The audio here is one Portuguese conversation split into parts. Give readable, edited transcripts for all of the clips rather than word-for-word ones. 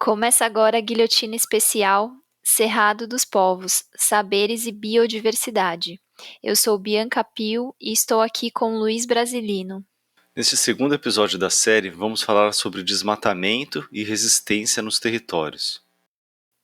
Começa agora a guilhotina especial Cerrado dos Povos, Saberes e Biodiversidade. Eu sou Bianca Pio e estou aqui com Luiz Brasilino. Neste segundo episódio da série, vamos falar sobre desmatamento e resistência nos territórios.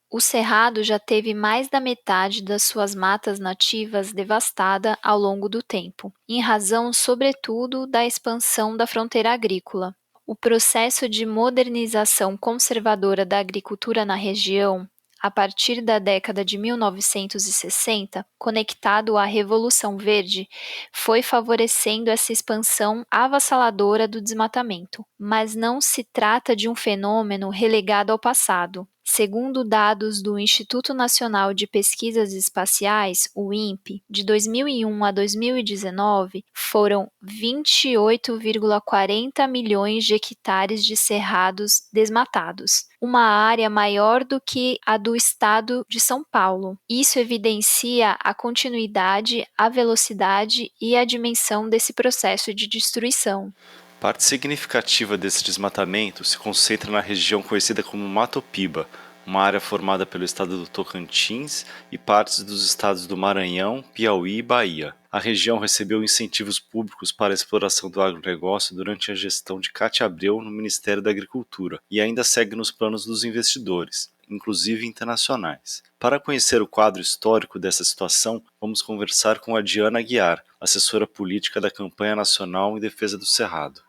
O Cerrado já teve mais da metade das suas matas nativas devastada ao longo do tempo, em razão, sobretudo, da expansão da fronteira agrícola. O processo de modernização conservadora da agricultura na região, a partir da década de 1960, conectado à Revolução Verde, foi favorecendo essa expansão avassaladora do desmatamento. Mas não se trata de um fenômeno relegado ao passado. Segundo dados do Instituto Nacional de Pesquisas Espaciais, o INPE, de 2001 a 2019, foram 28,40 milhões de hectares de cerrados desmatados, uma área maior do que a do estado de São Paulo. Isso evidencia a continuidade, a velocidade e a dimensão desse processo de destruição. Parte significativa desse desmatamento se concentra na região conhecida como Mato Piba, uma área formada pelo estado do Tocantins e partes dos estados do Maranhão, Piauí e Bahia. A região recebeu incentivos públicos para a exploração do agronegócio durante a gestão de Cátia Abreu no Ministério da Agricultura e ainda segue nos planos dos investidores, inclusive internacionais. Para conhecer o quadro histórico dessa situação, vamos conversar com a Diana Aguiar, assessora política da Campanha Nacional em Defesa do Cerrado.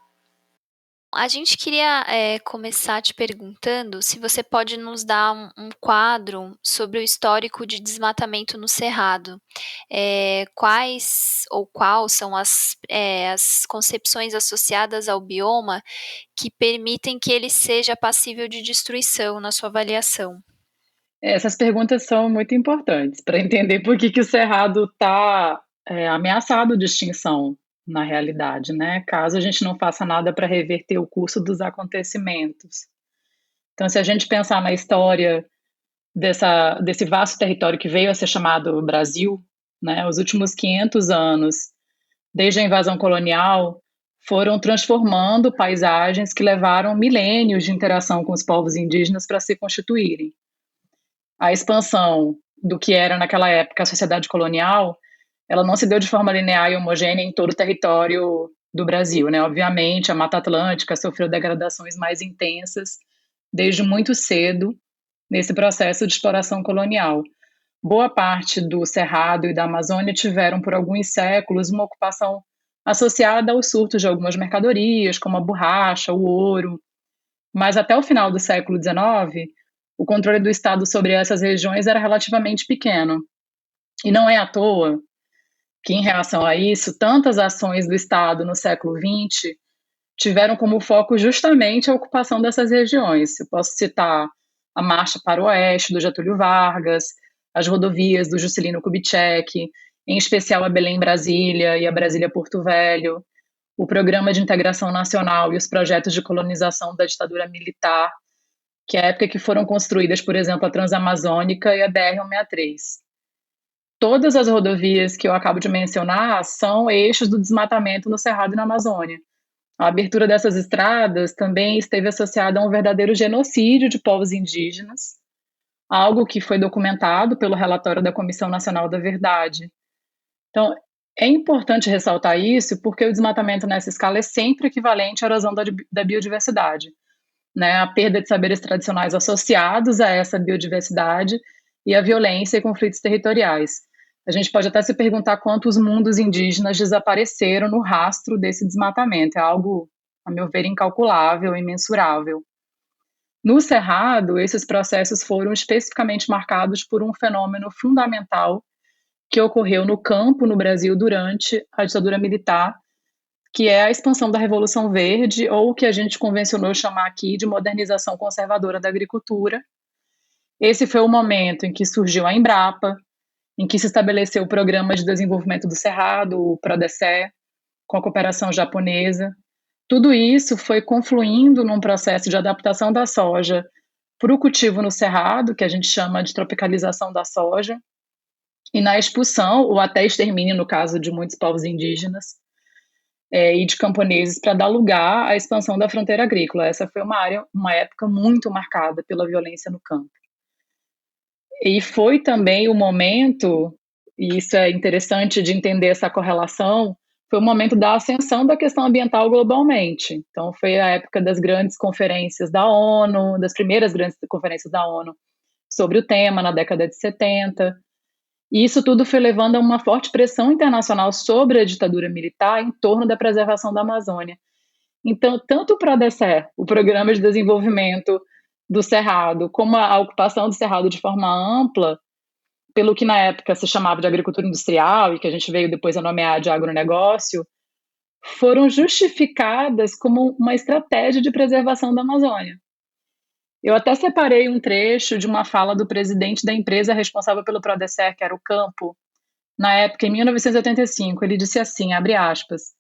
A gente queria começar te perguntando se você pode nos dar um quadro sobre o histórico de desmatamento no Cerrado. Quais ou qual são as concepções associadas ao bioma que permitem que ele seja passível de destruição na sua avaliação? Essas perguntas são muito importantes para entender por que o Cerrado está ameaçado de extinção na realidade, né? Caso a gente não faça nada para reverter o curso dos acontecimentos. Então, se a gente pensar na história desse vasto território que veio a ser chamado Brasil, né? Os últimos 500 anos, desde a invasão colonial, foram transformando paisagens que levaram milênios de interação com os povos indígenas para se constituírem. A expansão do que era naquela época a sociedade colonial, ela não se deu de forma linear e homogênea em todo o território do Brasil, né? Obviamente, a Mata Atlântica sofreu degradações mais intensas desde muito cedo nesse processo de exploração colonial. Boa parte do Cerrado e da Amazônia tiveram por alguns séculos uma ocupação associada aos surtos de algumas mercadorias, como a borracha, o ouro. Mas até o final do século XIX, o controle do Estado sobre essas regiões era relativamente pequeno. E não é à toa que, em reação a isso, tantas ações do Estado no século XX tiveram como foco justamente a ocupação dessas regiões. Eu posso citar a Marcha para o Oeste, do Getúlio Vargas, as rodovias do Juscelino Kubitschek, em especial a Belém-Brasília e a Brasília-Porto Velho, o Programa de Integração Nacional e os projetos de colonização da ditadura militar, que é a época que foram construídas, por exemplo, a Transamazônica e a BR-163. Todas as rodovias que eu acabo de mencionar são eixos do desmatamento no Cerrado e na Amazônia. A abertura dessas estradas também esteve associada a um verdadeiro genocídio de povos indígenas, algo que foi documentado pelo relatório da Comissão Nacional da Verdade. Então, é importante ressaltar isso porque o desmatamento nessa escala é sempre equivalente à erosão da biodiversidade, né? A perda de saberes tradicionais associados a essa biodiversidade e a violência e conflitos territoriais. A gente pode até se perguntar quantos mundos indígenas desapareceram no rastro desse desmatamento. É algo, a meu ver, incalculável, imensurável. No Cerrado, esses processos foram especificamente marcados por um fenômeno fundamental que ocorreu no campo no Brasil durante a ditadura militar, que é a expansão da Revolução Verde, ou o que a gente convencionou chamar aqui de modernização conservadora da agricultura. Esse foi o momento em que surgiu a Embrapa, em que se estabeleceu o Programa de Desenvolvimento do Cerrado, o PRODECE, com a cooperação japonesa. Tudo isso foi confluindo num processo de adaptação da soja para o cultivo no Cerrado, que a gente chama de tropicalização da soja, e na expulsão, ou até extermínio, no caso de muitos povos indígenas. e de camponeses para dar lugar à expansão da fronteira agrícola. Essa foi uma época muito marcada pela violência no campo. E foi também o momento, e isso é interessante de entender essa correlação, foi o momento da ascensão da questão ambiental globalmente. Então, foi a época das grandes conferências da ONU, das primeiras grandes conferências da ONU sobre o tema, na década de 70. E isso tudo foi levando a uma forte pressão internacional sobre a ditadura militar em torno da preservação da Amazônia. Então, tanto o PRODECER, o Programa de Desenvolvimento do Cerrado, como a ocupação do Cerrado de forma ampla, pelo que na época se chamava de agricultura industrial e que a gente veio depois a nomear de agronegócio, foram justificadas como uma estratégia de preservação da Amazônia. Eu até separei um trecho de uma fala do presidente da empresa responsável pelo PRODECER, que era o Campo, na época, em 1985. Ele disse assim, abre aspas,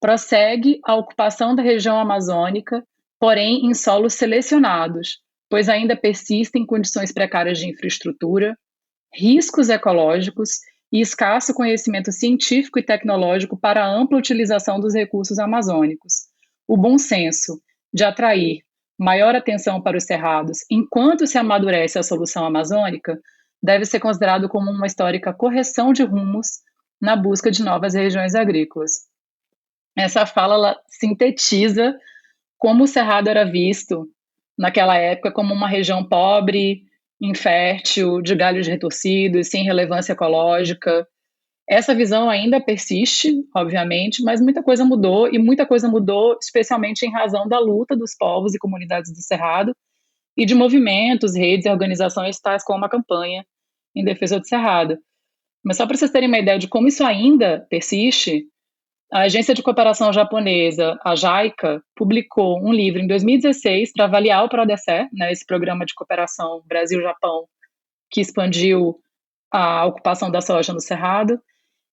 prossegue a ocupação da região amazônica, porém em solos selecionados, pois ainda persistem condições precárias de infraestrutura, riscos ecológicos e escasso conhecimento científico e tecnológico para a ampla utilização dos recursos amazônicos. O bom senso de atrair maior atenção para os cerrados enquanto se amadurece a solução amazônica deve ser considerado como uma histórica correção de rumos na busca de novas regiões agrícolas. Essa fala ela sintetiza como o Cerrado era visto naquela época como uma região pobre, infértil, de galhos retorcidos, sem relevância ecológica. Essa visão ainda persiste, obviamente, mas muita coisa mudou, e muita coisa mudou especialmente em razão da luta dos povos e comunidades do Cerrado e de movimentos, redes e organizações tais como a campanha em defesa do Cerrado. Mas só para vocês terem uma ideia de como isso ainda persiste, a agência de cooperação japonesa, a JICA, publicou um livro em 2016 para avaliar o PRODECER, né, esse programa de cooperação Brasil-Japão, que expandiu a ocupação da soja no Cerrado.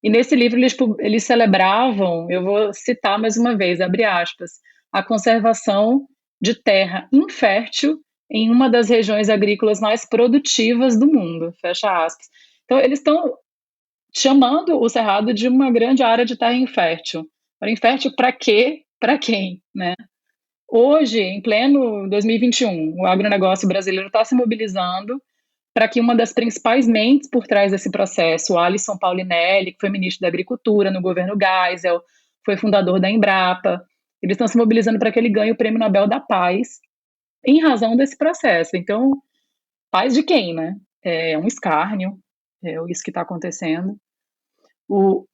E nesse livro eles celebravam, eu vou citar mais uma vez, abre aspas, a conservação de terra infértil em uma das regiões agrícolas mais produtivas do mundo, fecha aspas. Então, eles estão chamando o Cerrado de uma grande área de terra infértil. Para infértil para quê? Para quem? Né? Hoje, em pleno 2021, o agronegócio brasileiro está se mobilizando para que uma das principais mentes por trás desse processo, o Alisson Paulinelli, que foi ministro da Agricultura no governo Geisel, foi fundador da Embrapa, eles estão se mobilizando para que ele ganhe o Prêmio Nobel da Paz em razão desse processo. Então, paz de quem, né? É um escárnio, isso que está acontecendo. O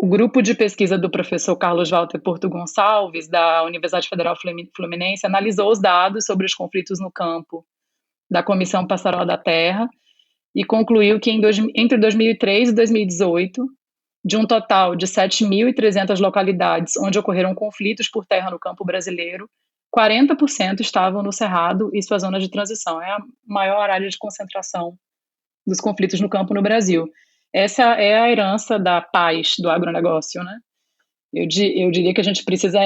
grupo de pesquisa do professor Carlos Walter Porto Gonçalves, da Universidade Federal Fluminense, analisou os dados sobre os conflitos no campo da Comissão Pastoral da Terra e concluiu que entre 2003 e 2018, de um total de 7.300 localidades onde ocorreram conflitos por terra no campo brasileiro, 40% estavam no Cerrado e sua zona de transição. É a maior área de concentração dos conflitos no campo no Brasil. Essa é a herança da paz do agronegócio, né? Eu diria que a gente precisa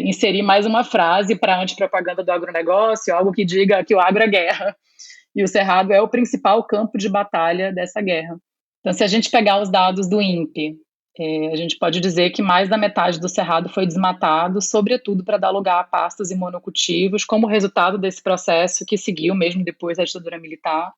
inserir mais uma frase para a antipropaganda do agronegócio, algo que diga que o agro é guerra, e o Cerrado é o principal campo de batalha dessa guerra. Então, se a gente pegar os dados do INPE, a gente pode dizer que mais da metade do Cerrado foi desmatado, sobretudo para dar lugar a pastos e monocultivos, como resultado desse processo que seguiu mesmo depois da ditadura militar.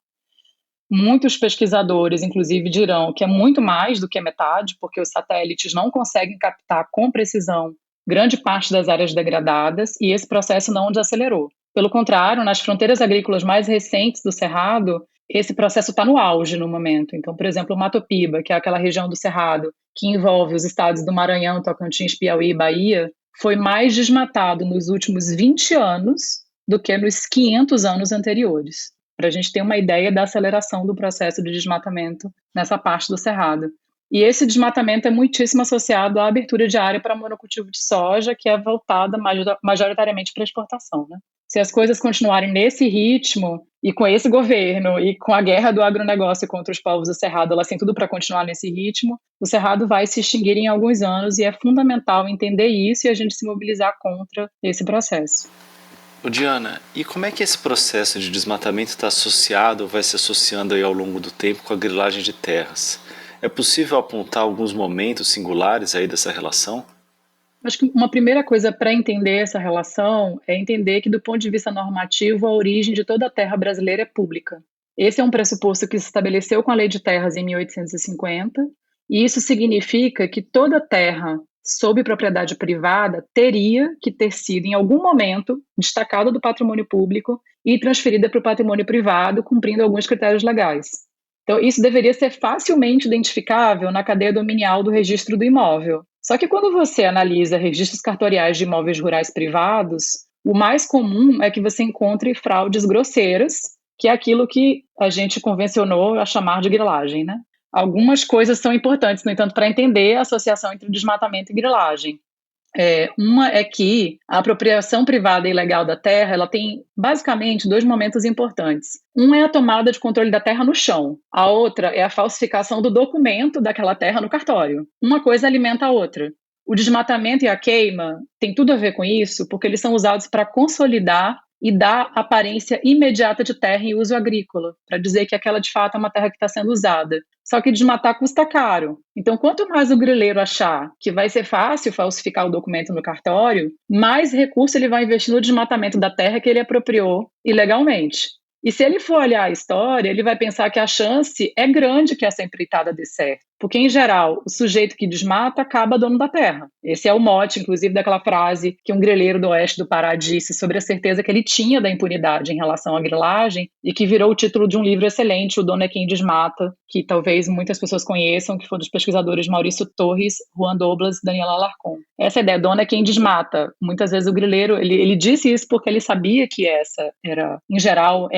Muitos pesquisadores, inclusive, dirão que é muito mais do que a metade, porque os satélites não conseguem captar com precisão grande parte das áreas degradadas e esse processo não desacelerou. Pelo contrário, nas fronteiras agrícolas mais recentes do Cerrado, esse processo está no auge no momento. Então, por exemplo, o Matopiba, que é aquela região do Cerrado que envolve os estados do Maranhão, Tocantins, Piauí e Bahia, foi mais desmatado nos últimos 20 anos do que nos 500 anos anteriores, para a gente ter uma ideia da aceleração do processo de desmatamento nessa parte do Cerrado. E esse desmatamento é muitíssimo associado à abertura de área para monocultivo de soja, que é voltada majoritariamente para exportação, né? Se as coisas continuarem nesse ritmo, e com esse governo, e com a guerra do agronegócio contra os povos do Cerrado, elas têm tudo para continuar nesse ritmo, o Cerrado vai se extinguir em alguns anos, e é fundamental entender isso e a gente se mobilizar contra esse processo. Diana, e como é que esse processo de desmatamento está associado ou vai se associando aí ao longo do tempo com a grilagem de terras? É possível apontar alguns momentos singulares aí dessa relação? Acho que uma primeira coisa para entender essa relação é entender que, do ponto de vista normativo, a origem de toda a terra brasileira é pública. Esse é um pressuposto que se estabeleceu com a Lei de Terras em 1850, e isso significa que toda terra sob propriedade privada teria que ter sido, em algum momento, destacada do patrimônio público e transferida para o patrimônio privado, cumprindo alguns critérios legais. Então, isso deveria ser facilmente identificável na cadeia dominial do registro do imóvel. Só que quando você analisa registros cartoriais de imóveis rurais privados, o mais comum é que você encontre fraudes grosseiras, que é aquilo que a gente convencionou a chamar de grilagem, né? Algumas coisas são importantes, no entanto, para entender a associação entre desmatamento e grilagem. Uma é que a apropriação privada e ilegal da terra, ela tem basicamente dois momentos importantes. Um é a tomada de controle da terra no chão. A outra é a falsificação do documento daquela terra no cartório. Uma coisa alimenta a outra. O desmatamento e a queima tem tudo a ver com isso, porque eles são usados para consolidar e dar aparência imediata de terra em uso agrícola, para dizer que aquela de fato é uma terra que está sendo usada. Só que desmatar custa caro. Então, quanto mais o grileiro achar que vai ser fácil falsificar o documento no cartório, mais recurso ele vai investir no desmatamento da terra que ele apropriou ilegalmente. E se ele for olhar a história, ele vai pensar que a chance é grande que essa empreitada dê certo. Porque, em geral, o sujeito que desmata acaba dono da terra. Esse é o mote, inclusive, daquela frase que um grileiro do oeste do Pará disse sobre a certeza que ele tinha da impunidade em relação à grilagem e que virou o título de um livro excelente, O Dono é Quem Desmata, que talvez muitas pessoas conheçam, que foi dos pesquisadores Maurício Torres, Juan Doblas e Daniela Alarcon. Essa ideia, dono é quem desmata. Muitas vezes o grileiro, ele disse isso porque ele sabia que essa era, em geral,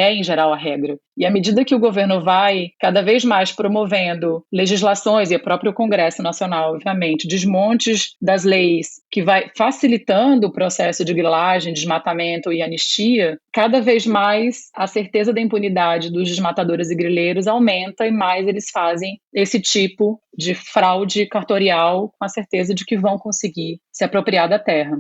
a regra. E à medida que o governo vai cada vez mais promovendo legislações, e o próprio Congresso Nacional, obviamente, desmontes das leis que vai facilitando o processo de grilagem, desmatamento e anistia, cada vez mais a certeza da impunidade dos desmatadores e grileiros aumenta e mais eles fazem esse tipo de fraude cartorial com a certeza de que vão conseguir se apropriar da terra.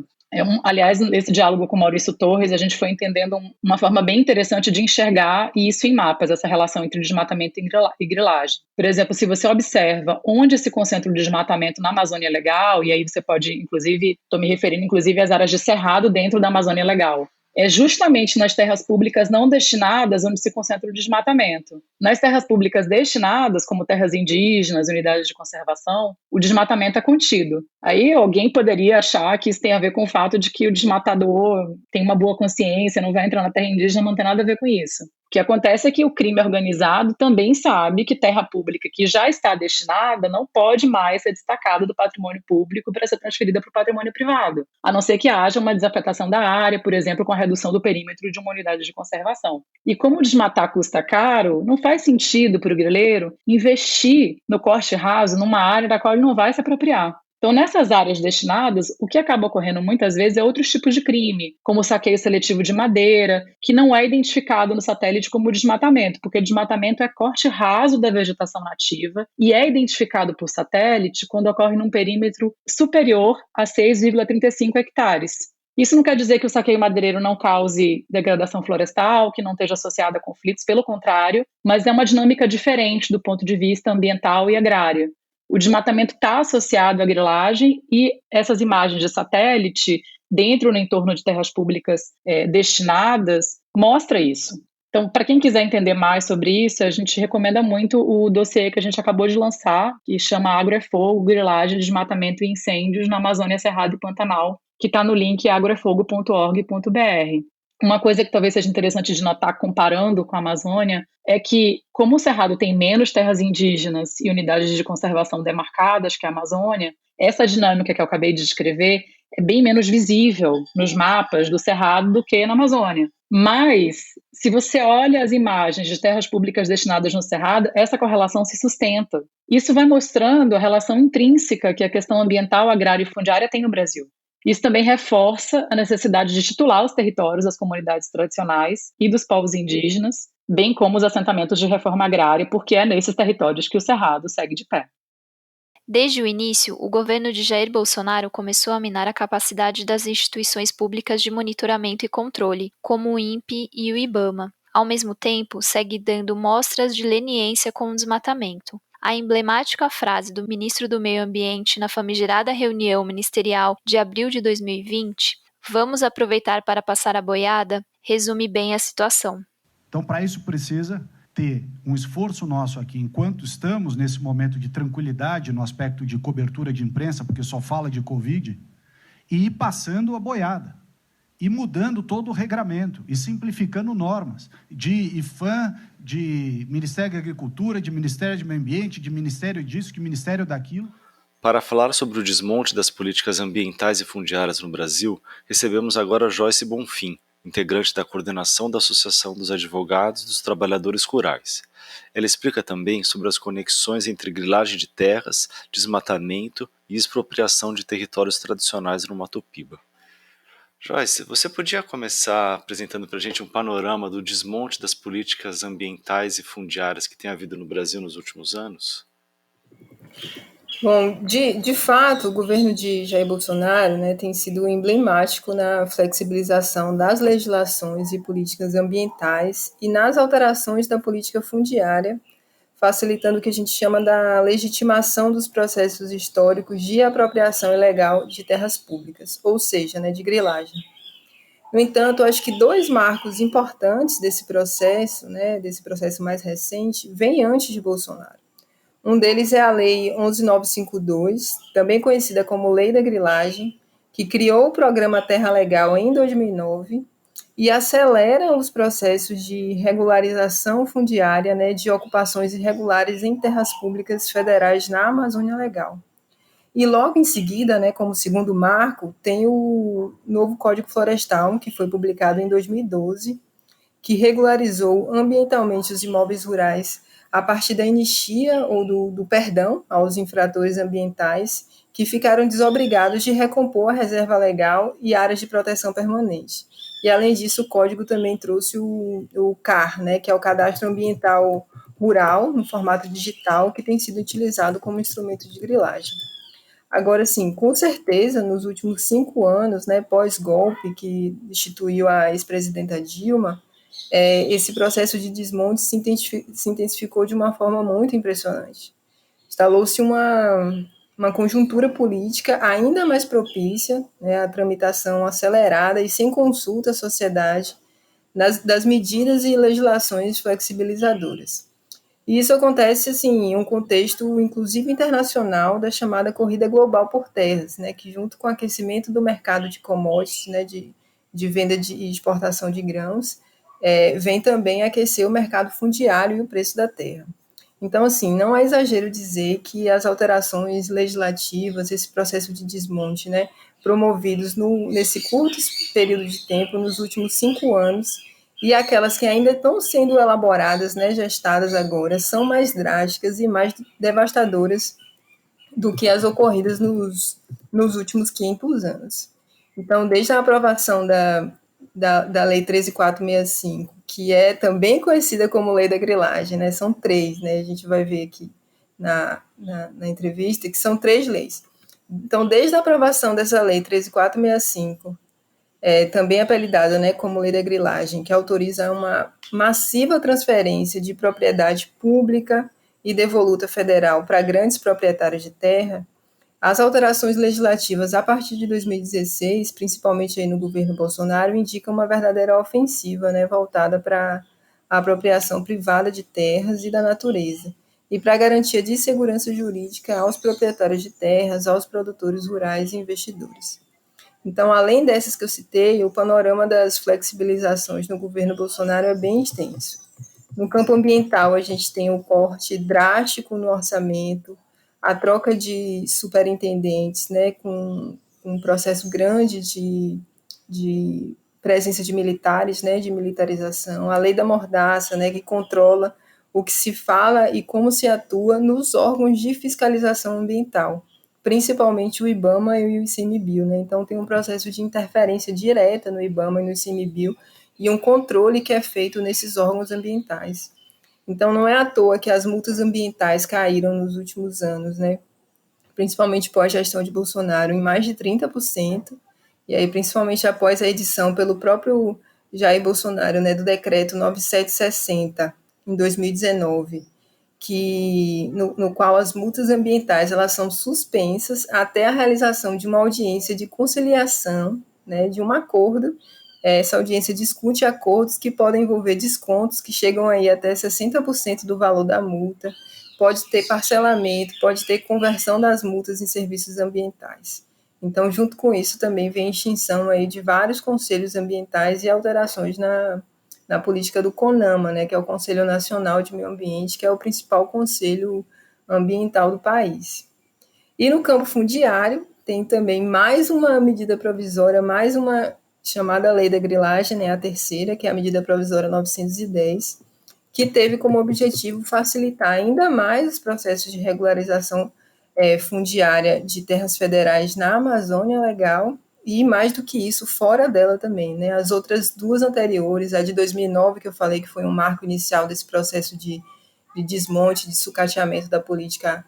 Aliás, nesse diálogo com Maurício Torres, a gente foi entendendo uma forma bem interessante de enxergar isso em mapas, essa relação entre desmatamento e grilagem. Por exemplo, se você observa onde se concentra o desmatamento na Amazônia Legal, e aí você pode, inclusive, estou me referindo inclusive às áreas de cerrado dentro da Amazônia Legal, é justamente nas terras públicas não destinadas onde se concentra o desmatamento. Nas terras públicas destinadas, como terras indígenas, unidades de conservação, o desmatamento é contido. Aí alguém poderia achar que isso tem a ver com o fato de que o desmatador tem uma boa consciência, não vai entrar na terra indígena, não tem nada a ver com isso. O que acontece é que o crime organizado também sabe que terra pública que já está destinada não pode mais ser destacada do patrimônio público para ser transferida para o patrimônio privado, a não ser que haja uma desafetação da área, por exemplo, com a redução do perímetro de uma unidade de conservação. E como desmatar custa caro, não faz sentido para o grileiro investir no corte raso numa área da qual ele não vai se apropriar. Então, nessas áreas destinadas, o que acaba ocorrendo muitas vezes é outros tipos de crime, como o saqueio seletivo de madeira, que não é identificado no satélite como desmatamento, porque desmatamento é corte raso da vegetação nativa e é identificado por satélite quando ocorre num perímetro superior a 6,35 hectares. Isso não quer dizer que o saqueio madeireiro não cause degradação florestal, que não esteja associado a conflitos, pelo contrário, mas é uma dinâmica diferente do ponto de vista ambiental e agrário. O desmatamento está associado à grilagem e essas imagens de satélite, dentro ou no entorno de terras públicas destinadas, mostra isso. Então, para quem quiser entender mais sobre isso, a gente recomenda muito o dossiê que a gente acabou de lançar, que chama Agro é Fogo, Grilagem, Desmatamento e Incêndios na Amazônia, Cerrado e Pantanal, que está no link agroefogo.org.br. Uma coisa que talvez seja interessante de notar, comparando com a Amazônia, é que, como o Cerrado tem menos terras indígenas e unidades de conservação demarcadas que a Amazônia, essa dinâmica que eu acabei de descrever é bem menos visível nos mapas do Cerrado do que na Amazônia. Mas, se você olha as imagens de terras públicas destinadas no Cerrado, essa correlação se sustenta. Isso vai mostrando a relação intrínseca que a questão ambiental, agrária e fundiária tem no Brasil. Isso também reforça a necessidade de titular os territórios das comunidades tradicionais e dos povos indígenas, bem como os assentamentos de reforma agrária, porque é nesses territórios que o Cerrado segue de pé. Desde o início, o governo de Jair Bolsonaro começou a minar a capacidade das instituições públicas de monitoramento e controle, como o INPE e o IBAMA. Ao mesmo tempo, segue dando mostras de leniência com o desmatamento. A emblemática frase do ministro do Meio Ambiente na famigerada reunião ministerial de abril de 2020, "Vamos aproveitar para passar a boiada", resume bem a situação. Então, para isso precisa ter um esforço nosso aqui, enquanto estamos nesse momento de tranquilidade no aspecto de cobertura de imprensa, porque só fala de Covid, e ir passando a boiada, e mudando todo o regramento, e simplificando normas, de IFAM, de Ministério da Agricultura, de Ministério do Meio Ambiente, de Ministério disso, de Ministério daquilo. Para falar sobre o desmonte das políticas ambientais e fundiárias no Brasil, recebemos agora Joyce Bonfim, integrante da coordenação da Associação dos Advogados dos Trabalhadores Rurais. Ela explica também sobre as conexões entre grilagem de terras, desmatamento e expropriação de territórios tradicionais no Mato Piba. Joyce, você podia começar apresentando para a gente um panorama do desmonte das políticas ambientais e fundiárias que tem havido no Brasil nos últimos anos? Bom, de fato, o governo de Jair Bolsonaro, né, tem sido emblemático na flexibilização das legislações e políticas ambientais e nas alterações da política fundiária, facilitando o que a gente chama da legitimação dos processos históricos de apropriação ilegal de terras públicas, ou seja, né, de grilagem. No entanto, acho que dois marcos importantes desse processo, né, desse processo mais recente, vêm antes de Bolsonaro. Um deles é a Lei 11.952, também conhecida como Lei da Grilagem, que criou o programa Terra Legal em 2009 e acelera os processos de regularização fundiária, né, de ocupações irregulares em terras públicas federais na Amazônia Legal. E logo em seguida, né, como segundo marco, tem o novo Código Florestal, que foi publicado em 2012, que regularizou ambientalmente os imóveis rurais a partir da anistia ou do perdão aos infratores ambientais que ficaram desobrigados de recompor a reserva legal e áreas de proteção permanente. E, além disso, o Código também trouxe o CAR, né, que é o Cadastro Ambiental Rural, no formato digital, que tem sido utilizado como instrumento de grilagem. Agora, sim, com certeza, nos últimos 5 anos, né, pós-golpe que instituiu a ex-presidenta Dilma, esse processo de desmonte se intensificou de uma forma muito impressionante. Instalou-se uma conjuntura política ainda mais propícia, né, à tramitação acelerada e sem consulta à sociedade das medidas e legislações flexibilizadoras. E isso acontece assim, em um contexto, inclusive internacional, da chamada corrida global por terras, né, que junto com o aquecimento do mercado de commodities, né, de venda e exportação de grãos, vem também aquecer o mercado fundiário e o preço da terra. Então, assim, não é exagero dizer que as alterações legislativas, esse processo de desmonte, né, promovidos nesse curto período de tempo, nos últimos 5 anos, e aquelas que ainda estão sendo elaboradas, né, gestadas agora, são mais drásticas e mais devastadoras do que as ocorridas nos últimos 500 anos. Então, desde a aprovação da Lei 13.465, que é também conhecida como Lei da Grilagem, né, são 3, né, a gente vai ver aqui na entrevista, que são 3 leis. Então, desde a aprovação dessa Lei 13.465, também apelidada, né, como Lei da Grilagem, que autoriza uma massiva transferência de propriedade pública e devoluta federal para grandes proprietários de terra, as alterações legislativas a partir de 2016, principalmente aí no governo Bolsonaro, indicam uma verdadeira ofensiva, né, voltada para a apropriação privada de terras e da natureza, e para a garantia de segurança jurídica aos proprietários de terras, aos produtores rurais e investidores. Então, além dessas que eu citei, o panorama das flexibilizações no governo Bolsonaro é bem extenso. No campo ambiental, a gente tem o corte drástico no orçamento, a troca de superintendentes, né, com um processo grande de presença de militares, né, de militarização, a lei da mordaça, né, que controla o que se fala e como se atua nos órgãos de fiscalização ambiental, principalmente o IBAMA e o ICMBio, né? Então tem um processo de interferência direta no IBAMA e no ICMBio e um controle que é feito nesses órgãos ambientais. Então não é à toa que as multas ambientais caíram nos últimos anos, né? Principalmente pós a gestão de Bolsonaro, em mais de 30%, e aí principalmente após a edição pelo próprio Jair Bolsonaro, né, do decreto 9760, em 2019, no qual as multas ambientais elas são suspensas até a realização de uma audiência de conciliação, né, de um acordo. Essa audiência discute acordos que podem envolver descontos que chegam aí até 60% do valor da multa, pode ter parcelamento, pode ter conversão das multas em serviços ambientais. Então, junto com isso, também vem a extinção aí de vários conselhos ambientais e alterações na política do CONAMA, né, que é o Conselho Nacional de Meio Ambiente, que é o principal conselho ambiental do país. E no campo fundiário, tem também mais uma medida provisória, mais uma chamada Lei da Grilagem, né, a terceira, que é a medida provisória 910, que teve como objetivo facilitar ainda mais os processos de regularização fundiária de terras federais na Amazônia Legal e, mais do que isso, fora dela também. Né? As outras duas anteriores, a de 2009, que eu falei que foi um marco inicial desse processo de desmonte, de sucateamento da política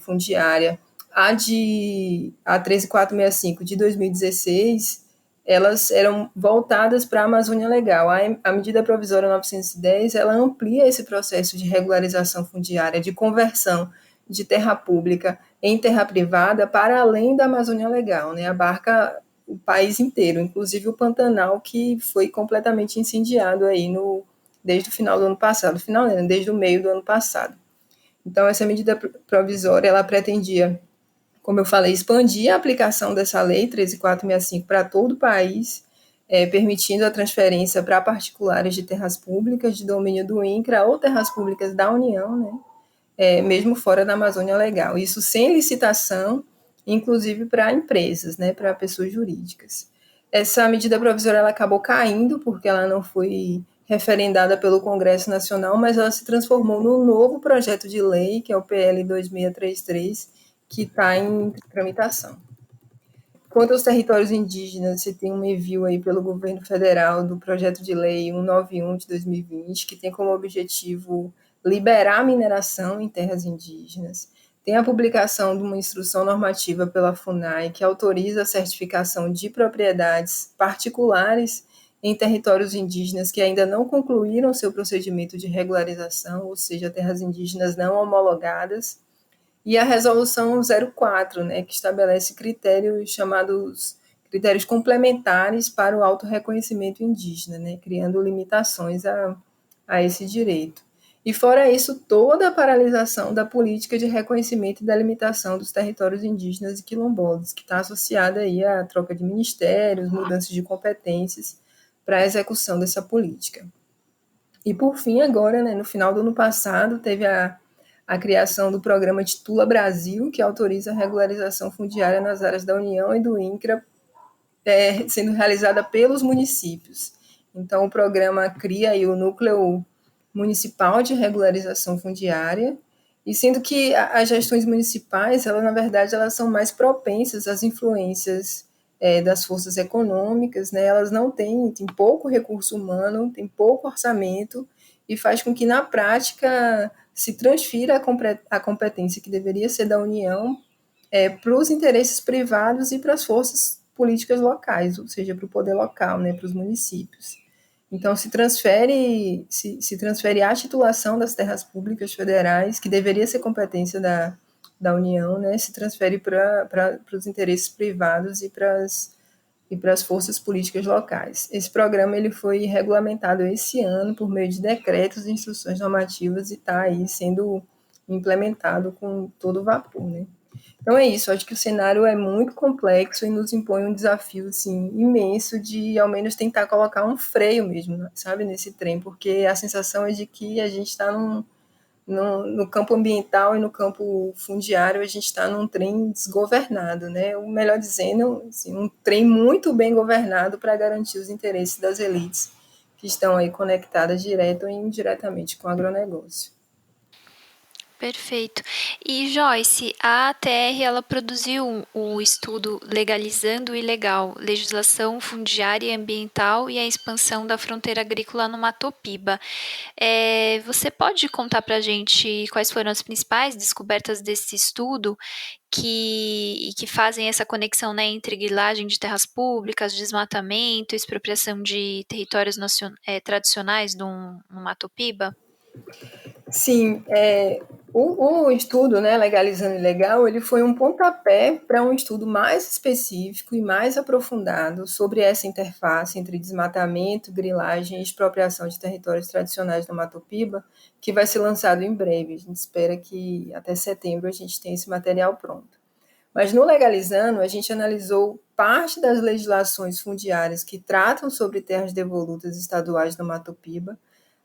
fundiária, a 13465 de 2016, elas eram voltadas para a Amazônia Legal. A medida provisória 910, ela amplia esse processo de regularização fundiária, de conversão de terra pública em terra privada para além da Amazônia Legal, né? Abarca o país inteiro, inclusive o Pantanal, que foi completamente incendiado aí desde o final do ano passado, desde o meio do ano passado. Então, essa medida provisória, ela pretendia, como eu falei, expandir a aplicação dessa lei 13465 para todo o país, permitindo a transferência para particulares de terras públicas de domínio do INCRA ou terras públicas da União, né? Mesmo fora da Amazônia Legal. Isso sem licitação, inclusive para empresas, né, para pessoas jurídicas. Essa medida provisória ela acabou caindo porque ela não foi referendada pelo Congresso Nacional, mas ela se transformou num novo projeto de lei, que é o PL 2633, que está em tramitação. Quanto aos territórios indígenas, você tem um envio aí pelo governo federal do projeto de lei 191 de 2020, que tem como objetivo liberar a mineração em terras indígenas. Tem a publicação de uma instrução normativa pela FUNAI que autoriza a certificação de propriedades particulares em territórios indígenas que ainda não concluíram seu procedimento de regularização, ou seja, terras indígenas não homologadas. E a resolução 04, né, que estabelece critérios chamados critérios complementares para o autorreconhecimento indígena, né, criando limitações a esse direito. E fora isso, toda a paralisação da política de reconhecimento e delimitação dos territórios indígenas e quilombolas, que está associada aí à troca de ministérios, mudanças de competências para a execução dessa política. E por fim, agora, né, no final do ano passado, teve a criação do programa Titula Brasil, que autoriza a regularização fundiária nas áreas da União e do INCRA, sendo realizada pelos municípios. Então, o programa cria aí o Núcleo Municipal de Regularização Fundiária, e sendo que as gestões municipais, elas, na verdade, elas são mais propensas às influências das forças econômicas, né? Elas não têm pouco recurso humano, têm pouco orçamento, e faz com que, na prática, se transfira a competência que deveria ser da União para os interesses privados e para as forças políticas locais, ou seja, para o poder local, né, para os municípios. Então, se transfere a titulação das terras públicas federais, que deveria ser competência da União, né, se transfere para os interesses privados e para as forças políticas locais. Esse programa ele foi regulamentado esse ano por meio de decretos e instruções normativas e está aí sendo implementado com todo vapor, né? Então é isso, acho que o cenário é muito complexo e nos impõe um desafio assim, imenso de ao menos tentar colocar um freio mesmo, sabe, nesse trem, porque a sensação é de que a gente está no campo ambiental e no campo fundiário, a gente está num trem desgovernado, né? Ou melhor dizendo, assim, um trem muito bem governado para garantir os interesses das elites que estão aí conectadas direto ou indiretamente com o agronegócio. Perfeito. E Joyce, a ATR ela produziu o estudo Legalizando o Ilegal, Legislação Fundiária e Ambiental e a Expansão da Fronteira Agrícola no Mato Piba. Você pode contar para a gente quais foram as principais descobertas desse estudo que fazem essa conexão, né, entre grilagem de terras públicas, desmatamento, expropriação de territórios tradicionais no Mato Piba? Sim, o estudo, né, Legalizando o Ilegal, ele foi um pontapé para um estudo mais específico e mais aprofundado sobre essa interface entre desmatamento, grilagem e expropriação de territórios tradicionais do Mato Piba, que vai ser lançado em breve. A gente espera que até setembro a gente tenha esse material pronto. Mas no Legalizando, a gente analisou parte das legislações fundiárias que tratam sobre terras devolutas estaduais do Mato Piba,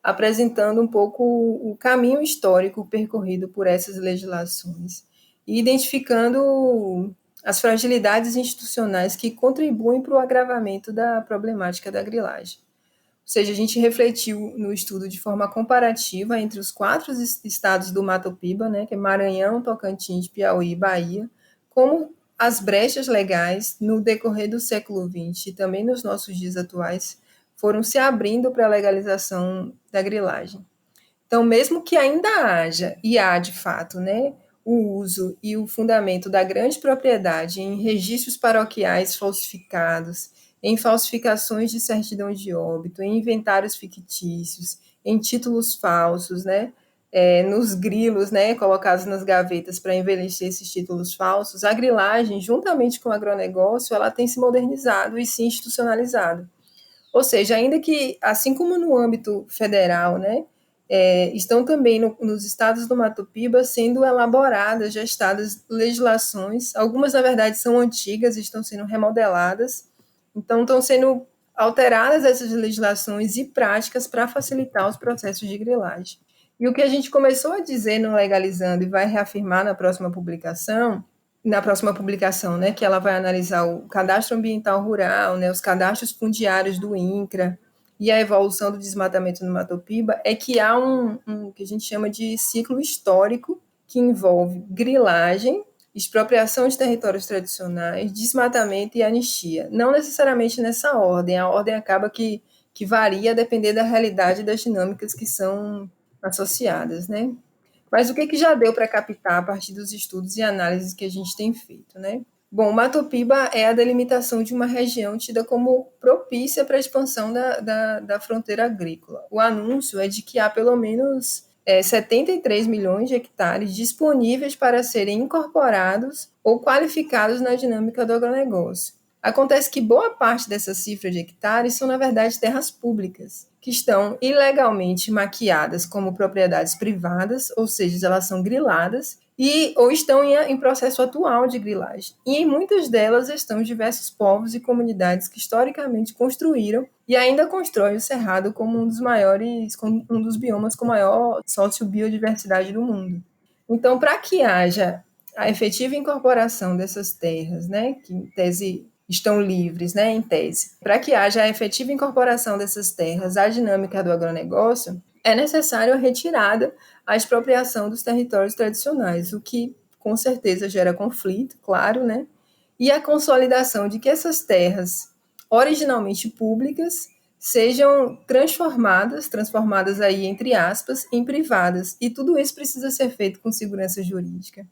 apresentando um pouco o caminho histórico percorrido por essas legislações e identificando as fragilidades institucionais que contribuem para o agravamento da problemática da grilagem. Ou seja, a gente refletiu no estudo de forma comparativa entre os 4 estados do Mato Piba, né, que é Maranhão, Tocantins, Piauí e Bahia, como as brechas legais no decorrer do século XX e também nos nossos dias atuais foram se abrindo para a legalização da grilagem. Então, mesmo que ainda haja, e há de fato, né, o uso e o fundamento da grande propriedade em registros paroquiais falsificados, em falsificações de certidão de óbito, em inventários fictícios, em títulos falsos, né, nos grilos, né, colocados nas gavetas para envelhecer esses títulos falsos, a grilagem, juntamente com o agronegócio, ela tem se modernizado e se institucionalizado. Ou seja, ainda que, assim como no âmbito federal, né, estão também nos estados do Mato Piba sendo elaboradas, gestadas legislações, algumas, na verdade, são antigas, estão sendo remodeladas, então estão sendo alteradas essas legislações e práticas para facilitar os processos de grilagem. E o que a gente começou a dizer no Legalizando e vai reafirmar na próxima publicação, né, que ela vai analisar o cadastro ambiental rural, né, os cadastros fundiários do INCRA e a evolução do desmatamento no Mato Piba, é que há um que a gente chama de ciclo histórico que envolve grilagem, expropriação de territórios tradicionais, desmatamento e anistia. Não necessariamente nessa ordem, a ordem acaba que varia a depender da realidade e das dinâmicas que são associadas, né? Mas o que já deu para captar a partir dos estudos e análises que a gente tem feito, né? Bom, o Mato Piba é a delimitação de uma região tida como propícia para a expansão da fronteira agrícola. O anúncio é de que há pelo menos 73 milhões de hectares disponíveis para serem incorporados ou qualificados na dinâmica do agronegócio. Acontece que boa parte dessa cifra de hectares são, na verdade, terras públicas, que estão ilegalmente maquiadas como propriedades privadas, ou seja, elas são griladas, ou estão em processo atual de grilagem. E em muitas delas estão diversos povos e comunidades que historicamente construíram e ainda constroem o Cerrado como um dos biomas com maior sociobiodiversidade do mundo. Então, para que haja a efetiva incorporação dessas terras, né, que em tese estão livres, né, em tese, para que haja a efetiva incorporação dessas terras à dinâmica do agronegócio, é necessário a retirada, a expropriação dos territórios tradicionais, o que com certeza gera conflito, claro, né, e a consolidação de que essas terras originalmente públicas sejam transformadas aí entre aspas, em privadas, e tudo isso precisa ser feito com segurança jurídica.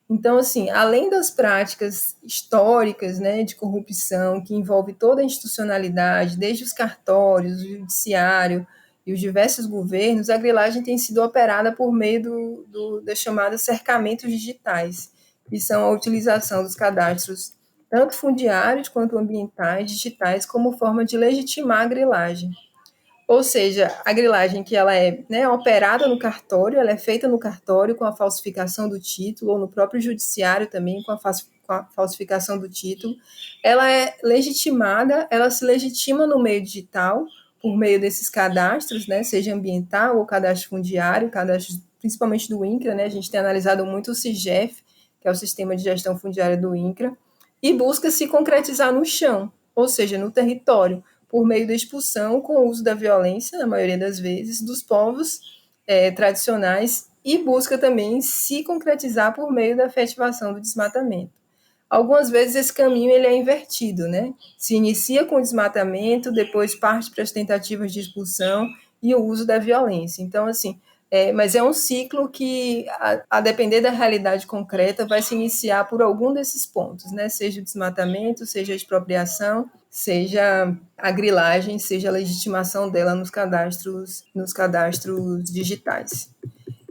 Então, assim, além das práticas históricas, né, de corrupção, que envolve toda a institucionalidade, desde os cartórios, o judiciário e os diversos governos, a grilagem tem sido operada por meio das chamadas cercamentos digitais, que são a utilização dos cadastros, tanto fundiários quanto ambientais, digitais, como forma de legitimar a grilagem. Ou seja, a grilagem que ela é, né, operada no cartório, ela é feita no cartório com a falsificação do título, ou no próprio judiciário também com a falsificação do título. Ela é legitimada, ela se legitima no meio digital, por meio desses cadastros, né, seja ambiental ou cadastro fundiário, cadastro principalmente do INCRA, né, a gente tem analisado muito o SIGEF, que é o Sistema de Gestão Fundiária do INCRA, e busca se concretizar no chão, ou seja, no território, por meio da expulsão com o uso da violência, na maioria das vezes, dos povos tradicionais e busca também se concretizar por meio da efetivação do desmatamento. Algumas vezes esse caminho ele é invertido, né? Se inicia com o desmatamento, depois parte para as tentativas de expulsão e o uso da violência. Então, assim, mas é um ciclo que, a depender da realidade concreta, vai se iniciar por algum desses pontos, né? Seja o desmatamento, seja a expropriação, seja a grilagem, seja a legitimação dela nos cadastros digitais.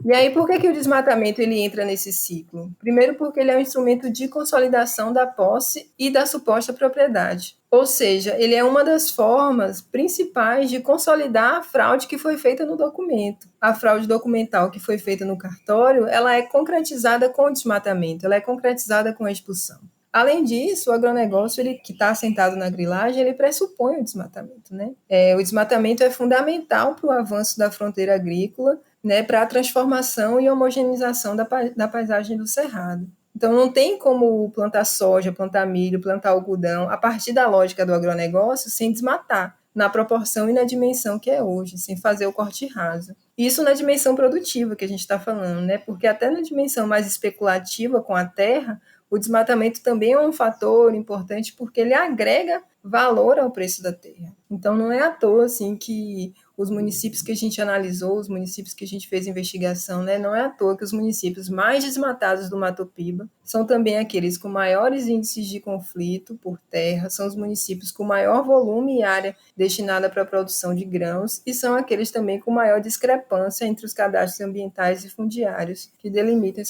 E aí, por que o desmatamento ele entra nesse ciclo? Primeiro, porque ele é um instrumento de consolidação da posse e da suposta propriedade. Ou seja, ele é uma das formas principais de consolidar a fraude que foi feita no documento. A fraude documental que foi feita no cartório, ela é concretizada com o desmatamento, ela é concretizada com a expulsão. Além disso, o agronegócio, ele, que está assentado na grilagem, ele pressupõe o desmatamento, né? O desmatamento é fundamental para o avanço da fronteira agrícola, né, para a transformação e homogeneização da paisagem do cerrado. Então, não tem como plantar soja, plantar milho, plantar algodão, a partir da lógica do agronegócio, sem desmatar, na proporção e na dimensão que é hoje, sem fazer o corte raso. Isso na dimensão produtiva que a gente está falando, né? Porque até na dimensão mais especulativa com a terra, o desmatamento também é um fator importante porque ele agrega valor ao preço da terra. Então, não é à toa assim, que os municípios que a gente analisou, os municípios que a gente fez investigação, né, não é à toa que os municípios mais desmatados do Mato Piba são também aqueles com maiores índices de conflito por terra, são os municípios com maior volume e área destinada para a produção de grãos e são aqueles também com maior discrepância entre os cadastros ambientais e fundiários que delimitam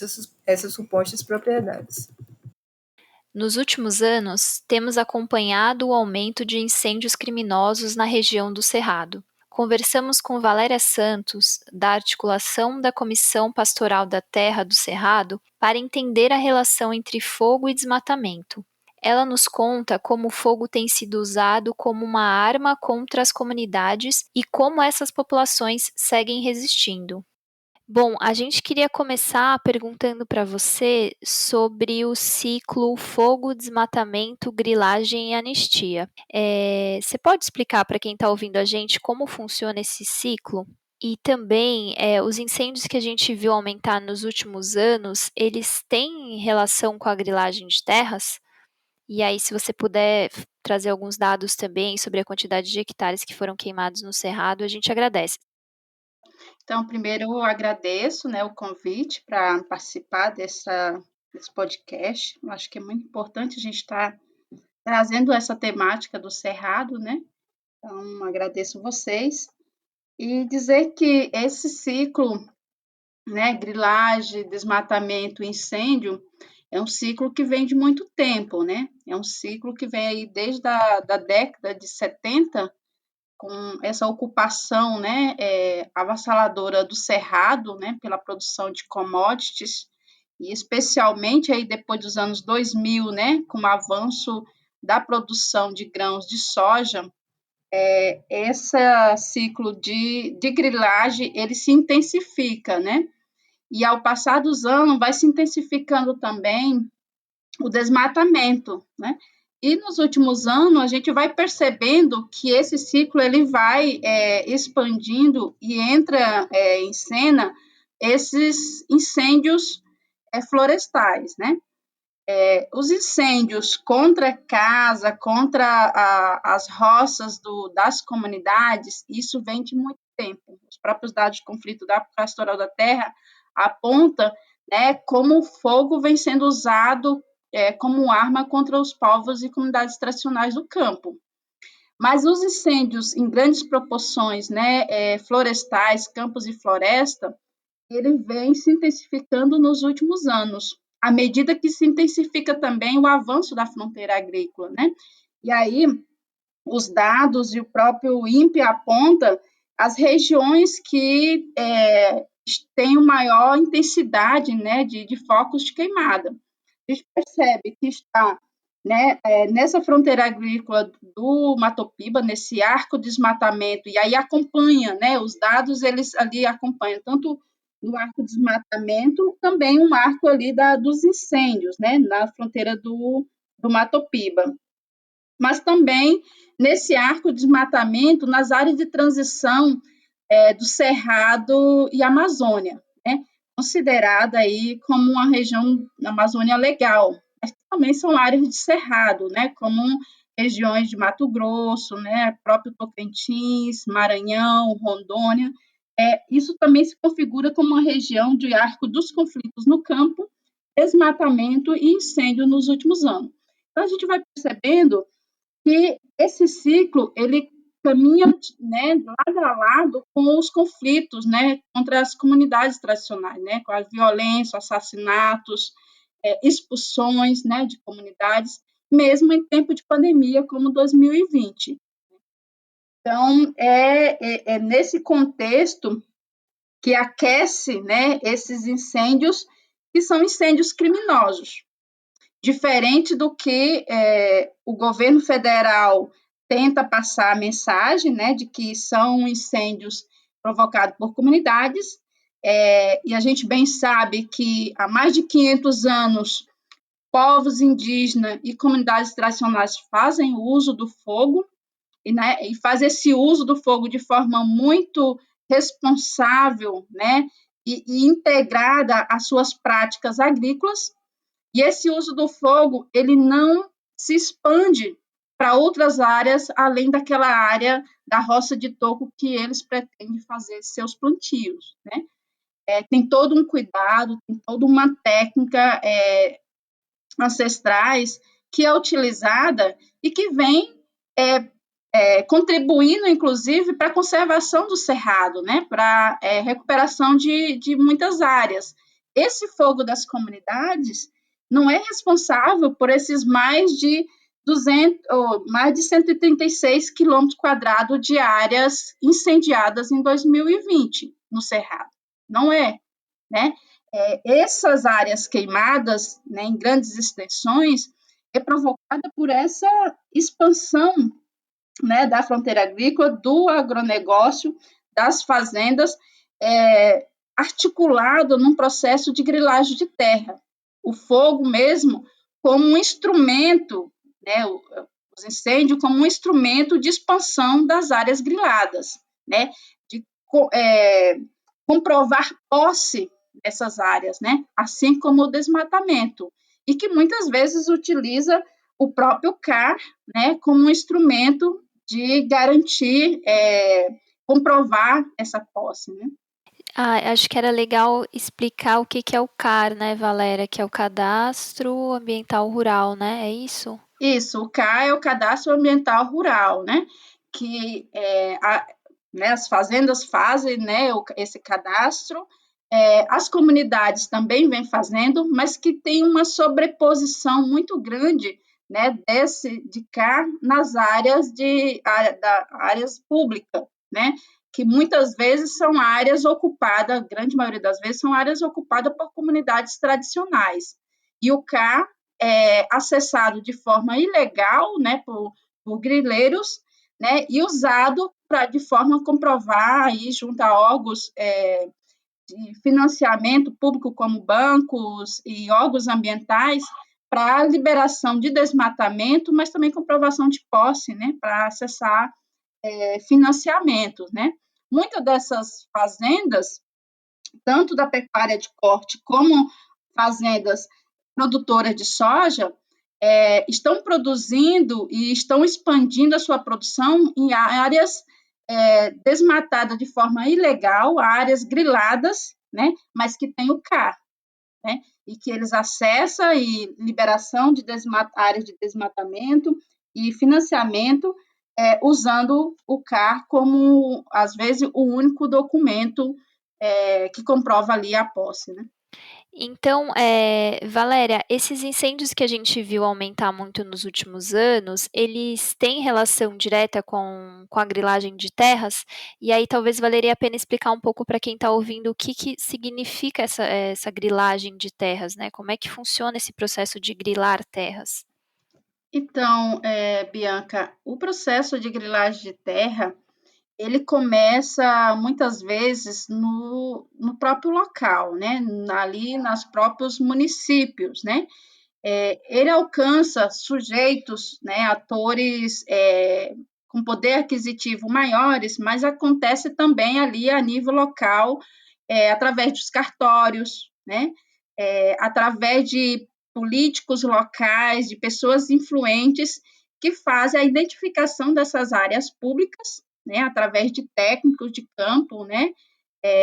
essas supostas propriedades. Nos últimos anos, temos acompanhado o aumento de incêndios criminosos na região do Cerrado. Conversamos com Valéria Santos, da articulação da Comissão Pastoral da Terra do Cerrado, para entender a relação entre fogo e desmatamento. Ela nos conta como o fogo tem sido usado como uma arma contra as comunidades e como essas populações seguem resistindo. Bom, a gente queria começar perguntando para você sobre o ciclo fogo, desmatamento, grilagem e anistia. Você pode explicar para quem está ouvindo a gente como funciona esse ciclo? E também, os incêndios que a gente viu aumentar nos últimos anos, eles têm relação com a grilagem de terras? E aí, se você puder trazer alguns dados também sobre a quantidade de hectares que foram queimados no Cerrado, a gente agradece. Então, primeiro eu agradeço, né, o convite para participar desse podcast. Eu acho que é muito importante a gente estar trazendo essa temática do Cerrado, né? Então, agradeço vocês. E dizer que esse ciclo, né, grilagem, desmatamento, incêndio, é um ciclo que vem de muito tempo, né? É um ciclo que vem aí desde a da década de 70, com essa ocupação, né, avassaladora do cerrado, né, pela produção de commodities, e especialmente aí depois dos anos 2000, né, com o avanço da produção de grãos de soja, esse ciclo de grilagem, ele se intensifica, né, e ao passar dos anos vai se intensificando também o desmatamento, né, e nos últimos anos, a gente vai percebendo que esse ciclo ele vai expandindo e entra em cena esses incêndios florestais, né? Os incêndios contra a casa, contra as roças das comunidades, isso vem de muito tempo. Os próprios dados de conflito da Pastoral da Terra apontam, né, como o fogo vem sendo usado como arma contra os povos e comunidades tradicionais do campo. Mas os incêndios em grandes proporções, né, florestais, campos e floresta, ele vem se intensificando nos últimos anos, à medida que se intensifica também o avanço da fronteira agrícola, né? E aí, os dados e o próprio INPE aponta as regiões que têm maior intensidade, né, de focos de queimada. A gente percebe que está, né, nessa fronteira agrícola do Mato Piba, nesse arco de desmatamento, e aí acompanha, né, os dados, eles ali acompanham tanto no arco de desmatamento, também um arco ali dos incêndios, né, na fronteira do Mato Piba. Mas também nesse arco de desmatamento, nas áreas de transição do Cerrado e Amazônia, né, considerada aí como uma região da Amazônia legal, mas também são áreas de cerrado, né, como regiões de Mato Grosso, né, próprio Tocantins, Maranhão, Rondônia. Isso também se configura como uma região de arco dos conflitos no campo, desmatamento e incêndio nos últimos anos. Então, a gente vai percebendo que esse ciclo, ele caminha, né, lado a lado com os conflitos, né, contra as comunidades tradicionais, né, com a violência, assassinatos, expulsões, né, de comunidades, mesmo em tempo de pandemia como 2020. Então, é nesse contexto que aquece, né, esses incêndios, que são incêndios criminosos. Diferente do que o governo federal tenta passar a mensagem, né, de que são incêndios provocados por comunidades, e a gente bem sabe que há mais de 500 anos, povos indígenas e comunidades tradicionais fazem uso do fogo, e faz esse uso do fogo de forma muito responsável, né, e integrada às suas práticas agrícolas, e esse uso do fogo, ele não se expande para outras áreas, além daquela área da roça de toco que eles pretendem fazer seus plantios, né? Tem todo um cuidado, tem toda uma técnica ancestrais que é utilizada e que vem contribuindo, inclusive, para a conservação do cerrado, né? Para recuperação de muitas áreas. Esse fogo das comunidades não é responsável por esses mais de 136 quilômetros quadrados de áreas incendiadas em 2020 no Cerrado. Não é, né? Essas áreas queimadas, né, em grandes extensões, é provocada por essa expansão, né, da fronteira agrícola, do agronegócio, das fazendas, articulado num processo de grilagem de terra. O fogo mesmo como um instrumento, né, os incêndios como um instrumento de expansão das áreas griladas, né, de comprovar posse dessas áreas, né, assim como o desmatamento, e que muitas vezes utiliza o próprio CAR, né, como um instrumento de garantir, comprovar essa posse, né? Acho que era legal explicar o que é o CAR, né, Valéria? Que é o Cadastro Ambiental Rural, né? É isso? Isso, o CAR é o Cadastro Ambiental Rural, né? Que né, as fazendas fazem, né, esse cadastro, as comunidades também vêm fazendo, mas que tem uma sobreposição muito grande, né, de CAR nas áreas áreas públicas, né? Que muitas vezes são áreas ocupadas, a grande maioria das vezes são áreas ocupadas por comunidades tradicionais. E o CAR é acessado de forma ilegal, né, por grileiros, né, e usado de forma a comprovar aí junto a órgãos de financiamento público como bancos e órgãos ambientais para liberação de desmatamento, mas também comprovação de posse, né, para acessar financiamentos, né. Muitas dessas fazendas, tanto da pecuária de corte como fazendas produtoras de soja, estão produzindo e estão expandindo a sua produção em áreas desmatadas de forma ilegal, áreas griladas, né, mas que tem o CAR, né, e que eles acessam e liberação de áreas de desmatamento e financiamento usando o CAR como, às vezes, o único documento que comprova ali a posse, né? Então, Valéria, esses incêndios que a gente viu aumentar muito nos últimos anos, eles têm relação direta com a grilagem de terras? E aí talvez valeria a pena explicar um pouco para quem está ouvindo o que significa essa grilagem de terras, né? Como é que funciona esse processo de grilar terras? Então, Bianca, o processo de grilagem de terra, ele começa muitas vezes no próprio local, né? Ali nos próprios municípios, né? Ele alcança sujeitos, né, atores com poder aquisitivo maiores, mas acontece também ali a nível local, através dos cartórios, né? Através de políticos locais, de pessoas influentes que fazem a identificação dessas áreas públicas, né, através de técnicos de campo, né,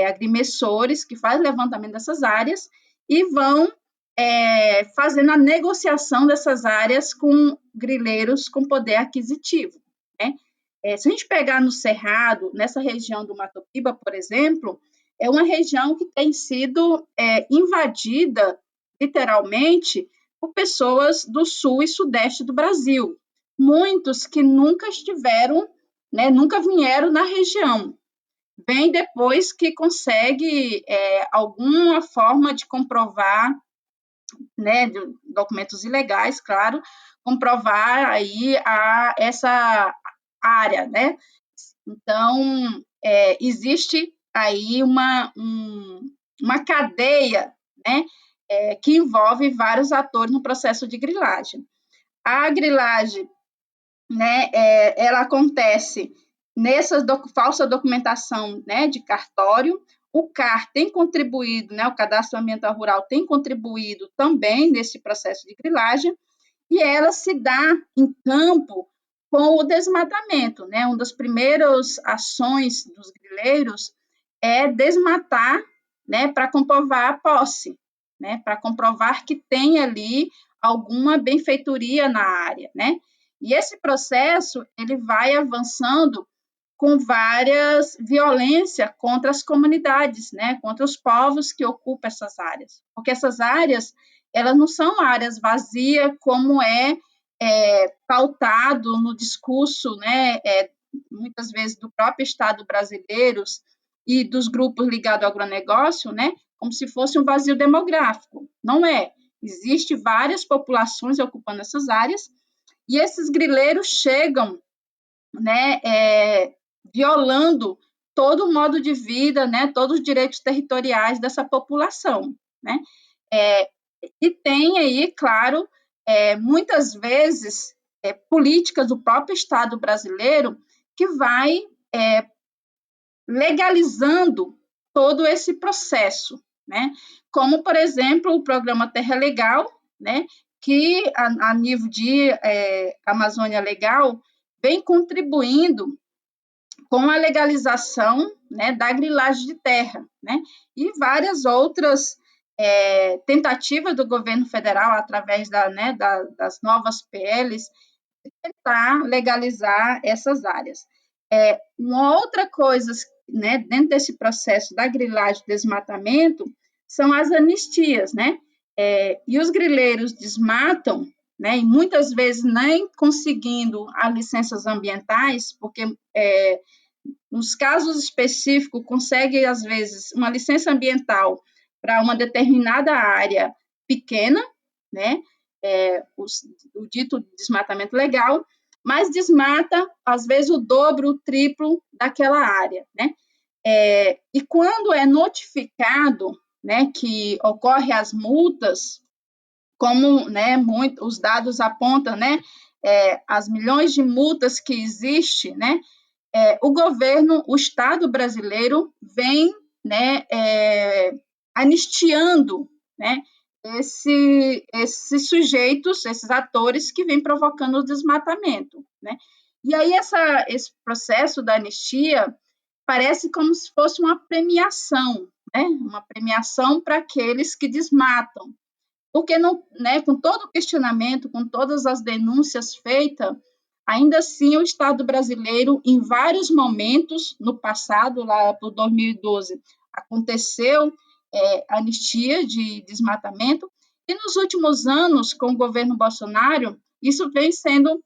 agrimensores que fazem levantamento dessas áreas e vão fazendo a negociação dessas áreas com grileiros com poder aquisitivo, né? Se a gente pegar no Cerrado, nessa região do Mato Piba, por exemplo, é uma região que tem sido invadida, literalmente, por pessoas do sul e sudeste do Brasil. Muitos que nunca estiveram, né, nunca vieram na região. Vem depois que consegue alguma forma de comprovar, né, de documentos ilegais, claro, comprovar aí essa área, né? Então, existe aí uma cadeia, né, que envolve vários atores no processo de grilagem. A grilagem, né, ela acontece nessa falsa documentação, né, de cartório. O CAR tem contribuído, né, o Cadastro Ambiental Rural tem contribuído também nesse processo de grilagem, e ela se dá em campo com o desmatamento, né? Uma das primeiras ações dos grileiros é desmatar, né, para comprovar a posse, né, para comprovar que tem ali alguma benfeitoria na área, né? E esse processo ele vai avançando com várias violências contra as comunidades, né, contra os povos que ocupam essas áreas, porque essas áreas elas não são áreas vazias como pautado no discurso, né, muitas vezes do próprio Estado brasileiro e dos grupos ligados ao agronegócio, né, como se fosse um vazio demográfico. Não é. Existem várias populações ocupando essas áreas e esses grileiros chegam, né, violando todo o modo de vida, né, todos os direitos territoriais dessa população, né? E tem aí, claro, muitas vezes políticas do próprio Estado brasileiro que vai legalizando todo esse processo, né? Como, por exemplo, o programa Terra Legal, né? Que a nível de Amazônia Legal vem contribuindo com a legalização, né, da grilagem de terra, né? E várias outras tentativas do governo federal, através das novas PLs, de tentar legalizar essas áreas. Uma outra coisa, né, dentro desse processo da grilagem e desmatamento são as anistias, né? E os grileiros desmatam, né, e muitas vezes nem conseguindo as licenças ambientais, porque nos casos específicos consegue, às vezes, uma licença ambiental para uma determinada área pequena, né, o dito desmatamento legal, mas desmata, às vezes, o dobro, o triplo daquela área, né? E quando é notificado, né, que ocorre as multas, como, né, os dados apontam, né, as milhões de multas que existem, né, o governo, o Estado brasileiro vem, né, anistiando, né, esses sujeitos, esses atores que vêm provocando o desmatamento, né? E aí esse processo da anistia parece como se fosse uma premiação, né? Uma premiação para aqueles que desmatam, porque não, né, com todo o questionamento, com todas as denúncias feitas, ainda assim o Estado brasileiro, em vários momentos no passado, lá por 2012, aconteceu anistia de desmatamento, e nos últimos anos, com o governo Bolsonaro, isso vem sendo,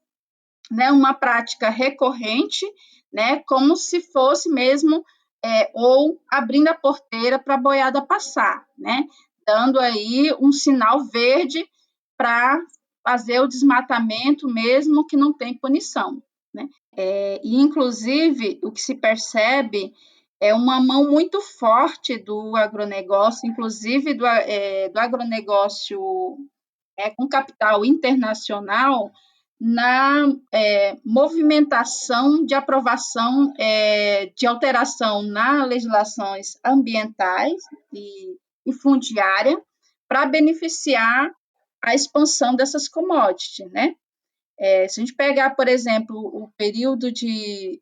né, uma prática recorrente, né, como se fosse mesmo ou abrindo a porteira para a boiada passar, né, dando aí um sinal verde para fazer o desmatamento mesmo que não tem punição, né? E, inclusive, o que se percebe é uma mão muito forte do agronegócio, inclusive do agronegócio com capital internacional, na movimentação de aprovação de alteração nas legislações ambientais e fundiária para beneficiar a expansão dessas commodities, né? Se a gente pegar, por exemplo, o período de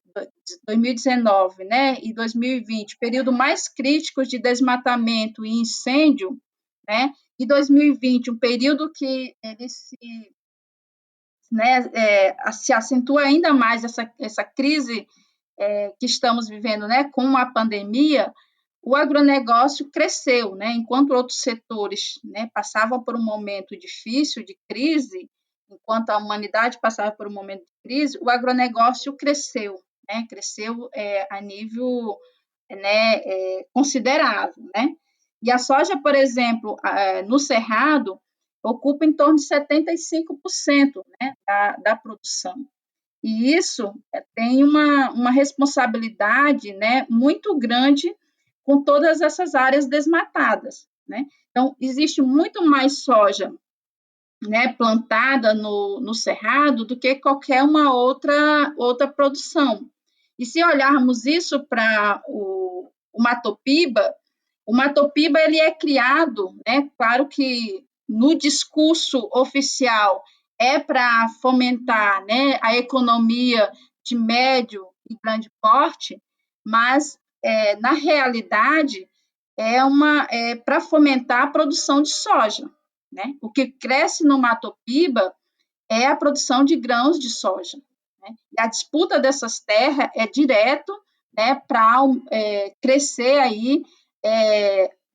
2019, né, e 2020, período mais crítico de desmatamento e incêndio, né, e 2020, um período que ele né, se acentua ainda mais essa crise que estamos vivendo, né, com a pandemia, o agronegócio cresceu, né, enquanto outros setores, né, passavam por um momento difícil de crise, enquanto a humanidade passava por um momento de crise, o agronegócio cresceu, né, cresceu a nível, né, considerável, né. E a soja, por exemplo, no Cerrado, ocupa em torno de 75%, né, da produção. E isso tem uma responsabilidade, né, muito grande com todas essas áreas desmatadas, né? Então, existe muito mais soja, né, plantada no Cerrado do que qualquer uma outra produção. E se olharmos isso para o Matopiba, ele é criado, né, claro que no discurso oficial é para fomentar, né, a economia de médio e grande porte, mas na realidade é para fomentar a produção de soja, né? O que cresce no Matopiba é a produção de grãos de soja, né? E a disputa dessas terras é direto, né, para crescer aí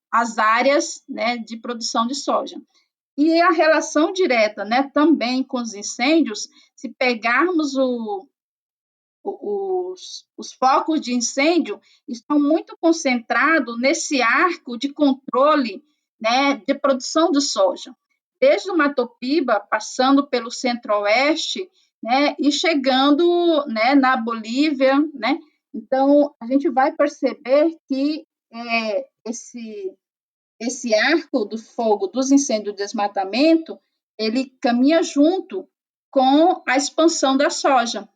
as áreas, né, de produção de soja. E a relação direta, né, também com os incêndios, se pegarmos os focos de incêndio, estão muito concentrados nesse arco de controle, né, de produção de soja, desde o Matopiba, passando pelo centro-oeste, né, e chegando, né, na Bolívia, né. Então, a gente vai perceber que esse arco do fogo dos incêndios de desmatamento, ele caminha junto com a expansão da soja.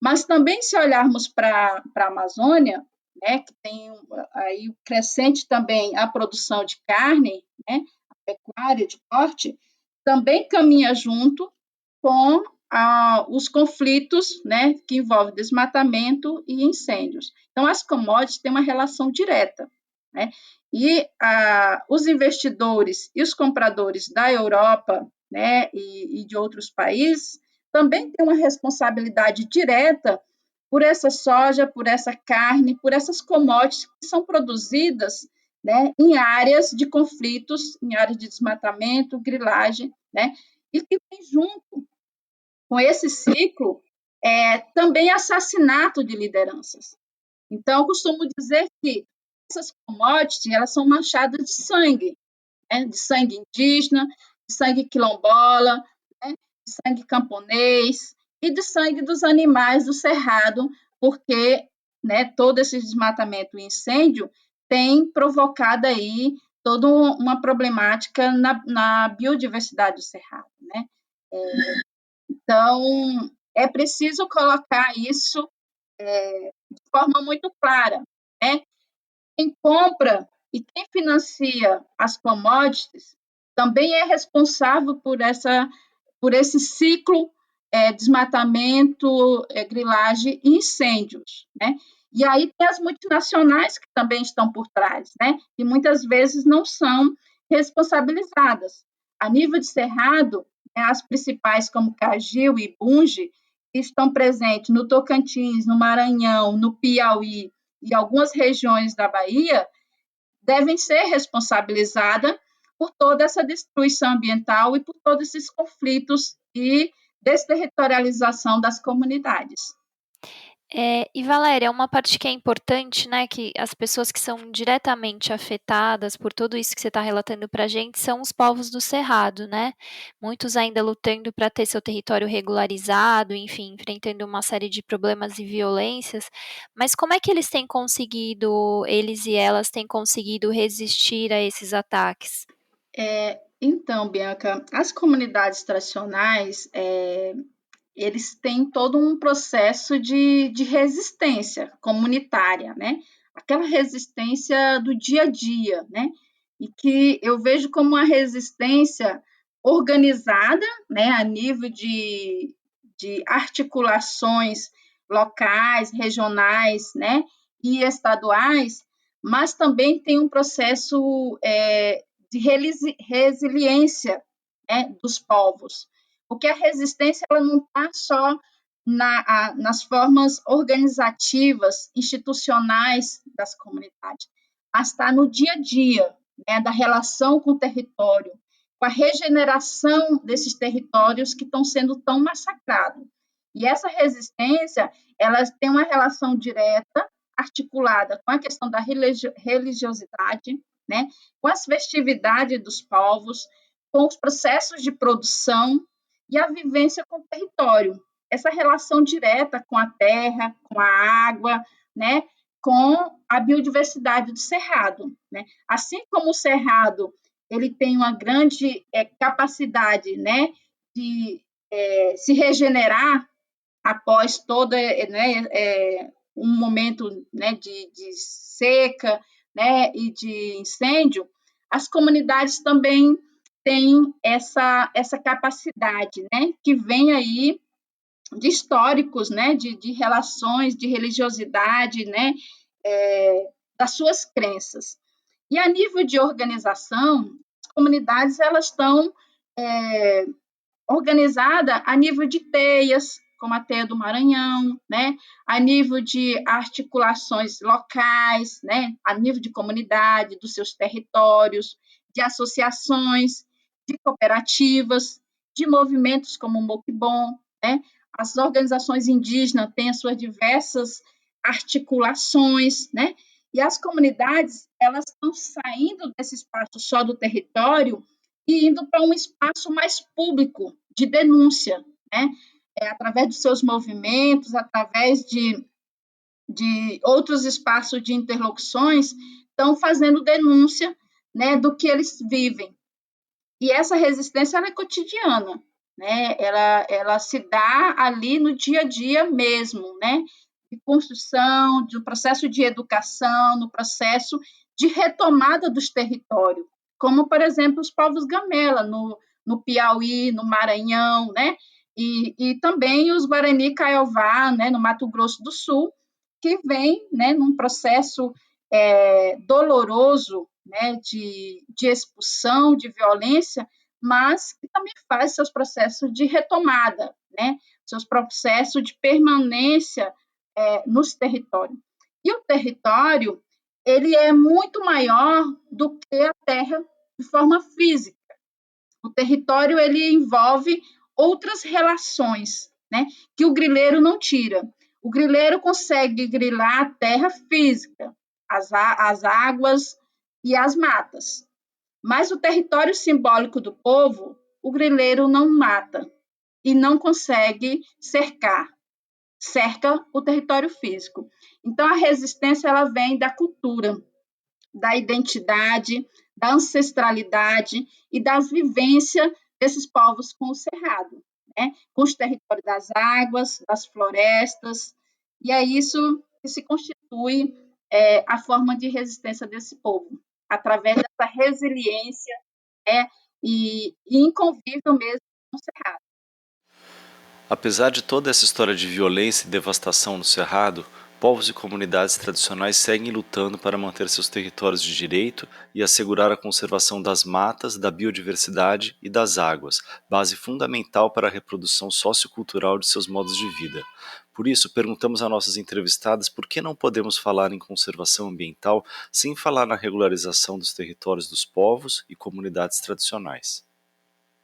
Mas também, se olharmos para a Amazônia, né, que tem aí crescente também a produção de carne, né, a pecuária de corte, também caminha junto com os conflitos, né, que envolvem desmatamento e incêndios. Então, as commodities têm uma relação direta, né? E os investidores e os compradores da Europa, né, e de outros países também têm uma responsabilidade direta por essa soja, por essa carne, por essas commodities que são produzidas, né, em áreas de conflitos, em áreas de desmatamento, grilagem, né, e que vem junto com esse ciclo também assassinato de lideranças. Então, eu costumo dizer que essas commodities, elas são manchadas de sangue, né? De sangue indígena, de sangue quilombola, né? De sangue camponês e de sangue dos animais do cerrado, porque, né, todo esse desmatamento e incêndio tem provocado aí toda uma problemática na biodiversidade do cerrado, né? Então, é preciso colocar isso de forma muito clara, né? Quem compra e quem financia as commodities também é responsável por esse ciclo desmatamento, grilagem e incêndios, né? E aí tem as multinacionais que também estão por trás, né? E muitas vezes não são responsabilizadas. A nível de cerrado, as principais como Cargill e Bunge estão presentes no Tocantins, no Maranhão, no Piauí e algumas regiões da Bahia, devem ser responsabilizadas por toda essa destruição ambiental e por todos esses conflitos e desterritorialização das comunidades. E Valéria, uma parte que é importante, né, que as pessoas que são diretamente afetadas por tudo isso que você está relatando para a gente são os povos do Cerrado, né? Muitos ainda lutando para ter seu território regularizado, enfim, enfrentando uma série de problemas e violências. Mas como é que eles têm conseguido, eles e elas têm conseguido resistir a esses ataques? Então, Bianca, as comunidades tradicionais eles têm todo um processo de resistência comunitária, né? Aquela resistência do dia a dia, né? E que eu vejo como uma resistência organizada, né? A nível de articulações locais, regionais, né? E estaduais, mas também tem um processo de resiliência, né, dos povos, porque a resistência ela não está só nas formas organizativas, institucionais das comunidades, mas está no dia a dia, né, da relação com o território, com a regeneração desses territórios que estão sendo tão massacrados. E essa resistência, ela tem uma relação direta, articulada com a questão da religiosidade, né, com as festividades dos povos, com os processos de produção e a vivência com o território. Essa relação direta com a terra, com a água, né, com a biodiversidade do cerrado, né? Assim como o cerrado ele tem uma grande capacidade, né, de se regenerar após todo, né, um momento, né, de seca, né, e de incêndio, as comunidades também têm essa capacidade, né, que vem aí de históricos, né, de relações, de religiosidade, né, das suas crenças. E a nível de organização, as comunidades elas estão organizadas a nível de teias, como a teia do Maranhão, né, a nível de articulações locais, né, a nível de comunidade, dos seus territórios, de associações, de cooperativas, de movimentos como o Moquibon, né, as organizações indígenas têm as suas diversas articulações, né, e as comunidades elas estão saindo desse espaço só do território e indo para um espaço mais público de denúncia, né, através dos seus movimentos, através de outros espaços de interlocuções, estão fazendo denúncia, né, do que eles vivem. E essa resistência ela é cotidiana, né? Ela se dá ali no dia a dia mesmo, né? De construção, de um processo de educação, no processo de retomada dos territórios, como, por exemplo, os povos Gamela, no Piauí, no Maranhão, né? E também os Guarani Kaiowá, né? No Mato Grosso do Sul, que vem, né? Num processo doloroso, né, de expulsão, de violência, mas que também faz seus processos de retomada, né, seus processos de permanência nos territórios. E o território, ele é muito maior do que a terra de forma física. O território, ele envolve outras relações, né, que o grileiro não tira. O grileiro consegue grilar a terra física, as águas e as matas. Mas o território simbólico do povo, o grileiro não mata e não consegue cercar. Cerca o território físico. Então, a resistência ela vem da cultura, da identidade, da ancestralidade e das vivências desses povos com o cerrado, né? Com os territórios das águas, das florestas, e é isso que se constitui a forma de resistência desse povo, através dessa resiliência e inconvível mesmo com o cerrado. Apesar de toda essa história de violência e devastação no Cerrado, povos e comunidades tradicionais seguem lutando para manter seus territórios de direito e assegurar a conservação das matas, da biodiversidade e das águas, base fundamental para a reprodução sociocultural de seus modos de vida. Por isso, perguntamos a nossas entrevistadas por que não podemos falar em conservação ambiental sem falar na regularização dos territórios dos povos e comunidades tradicionais.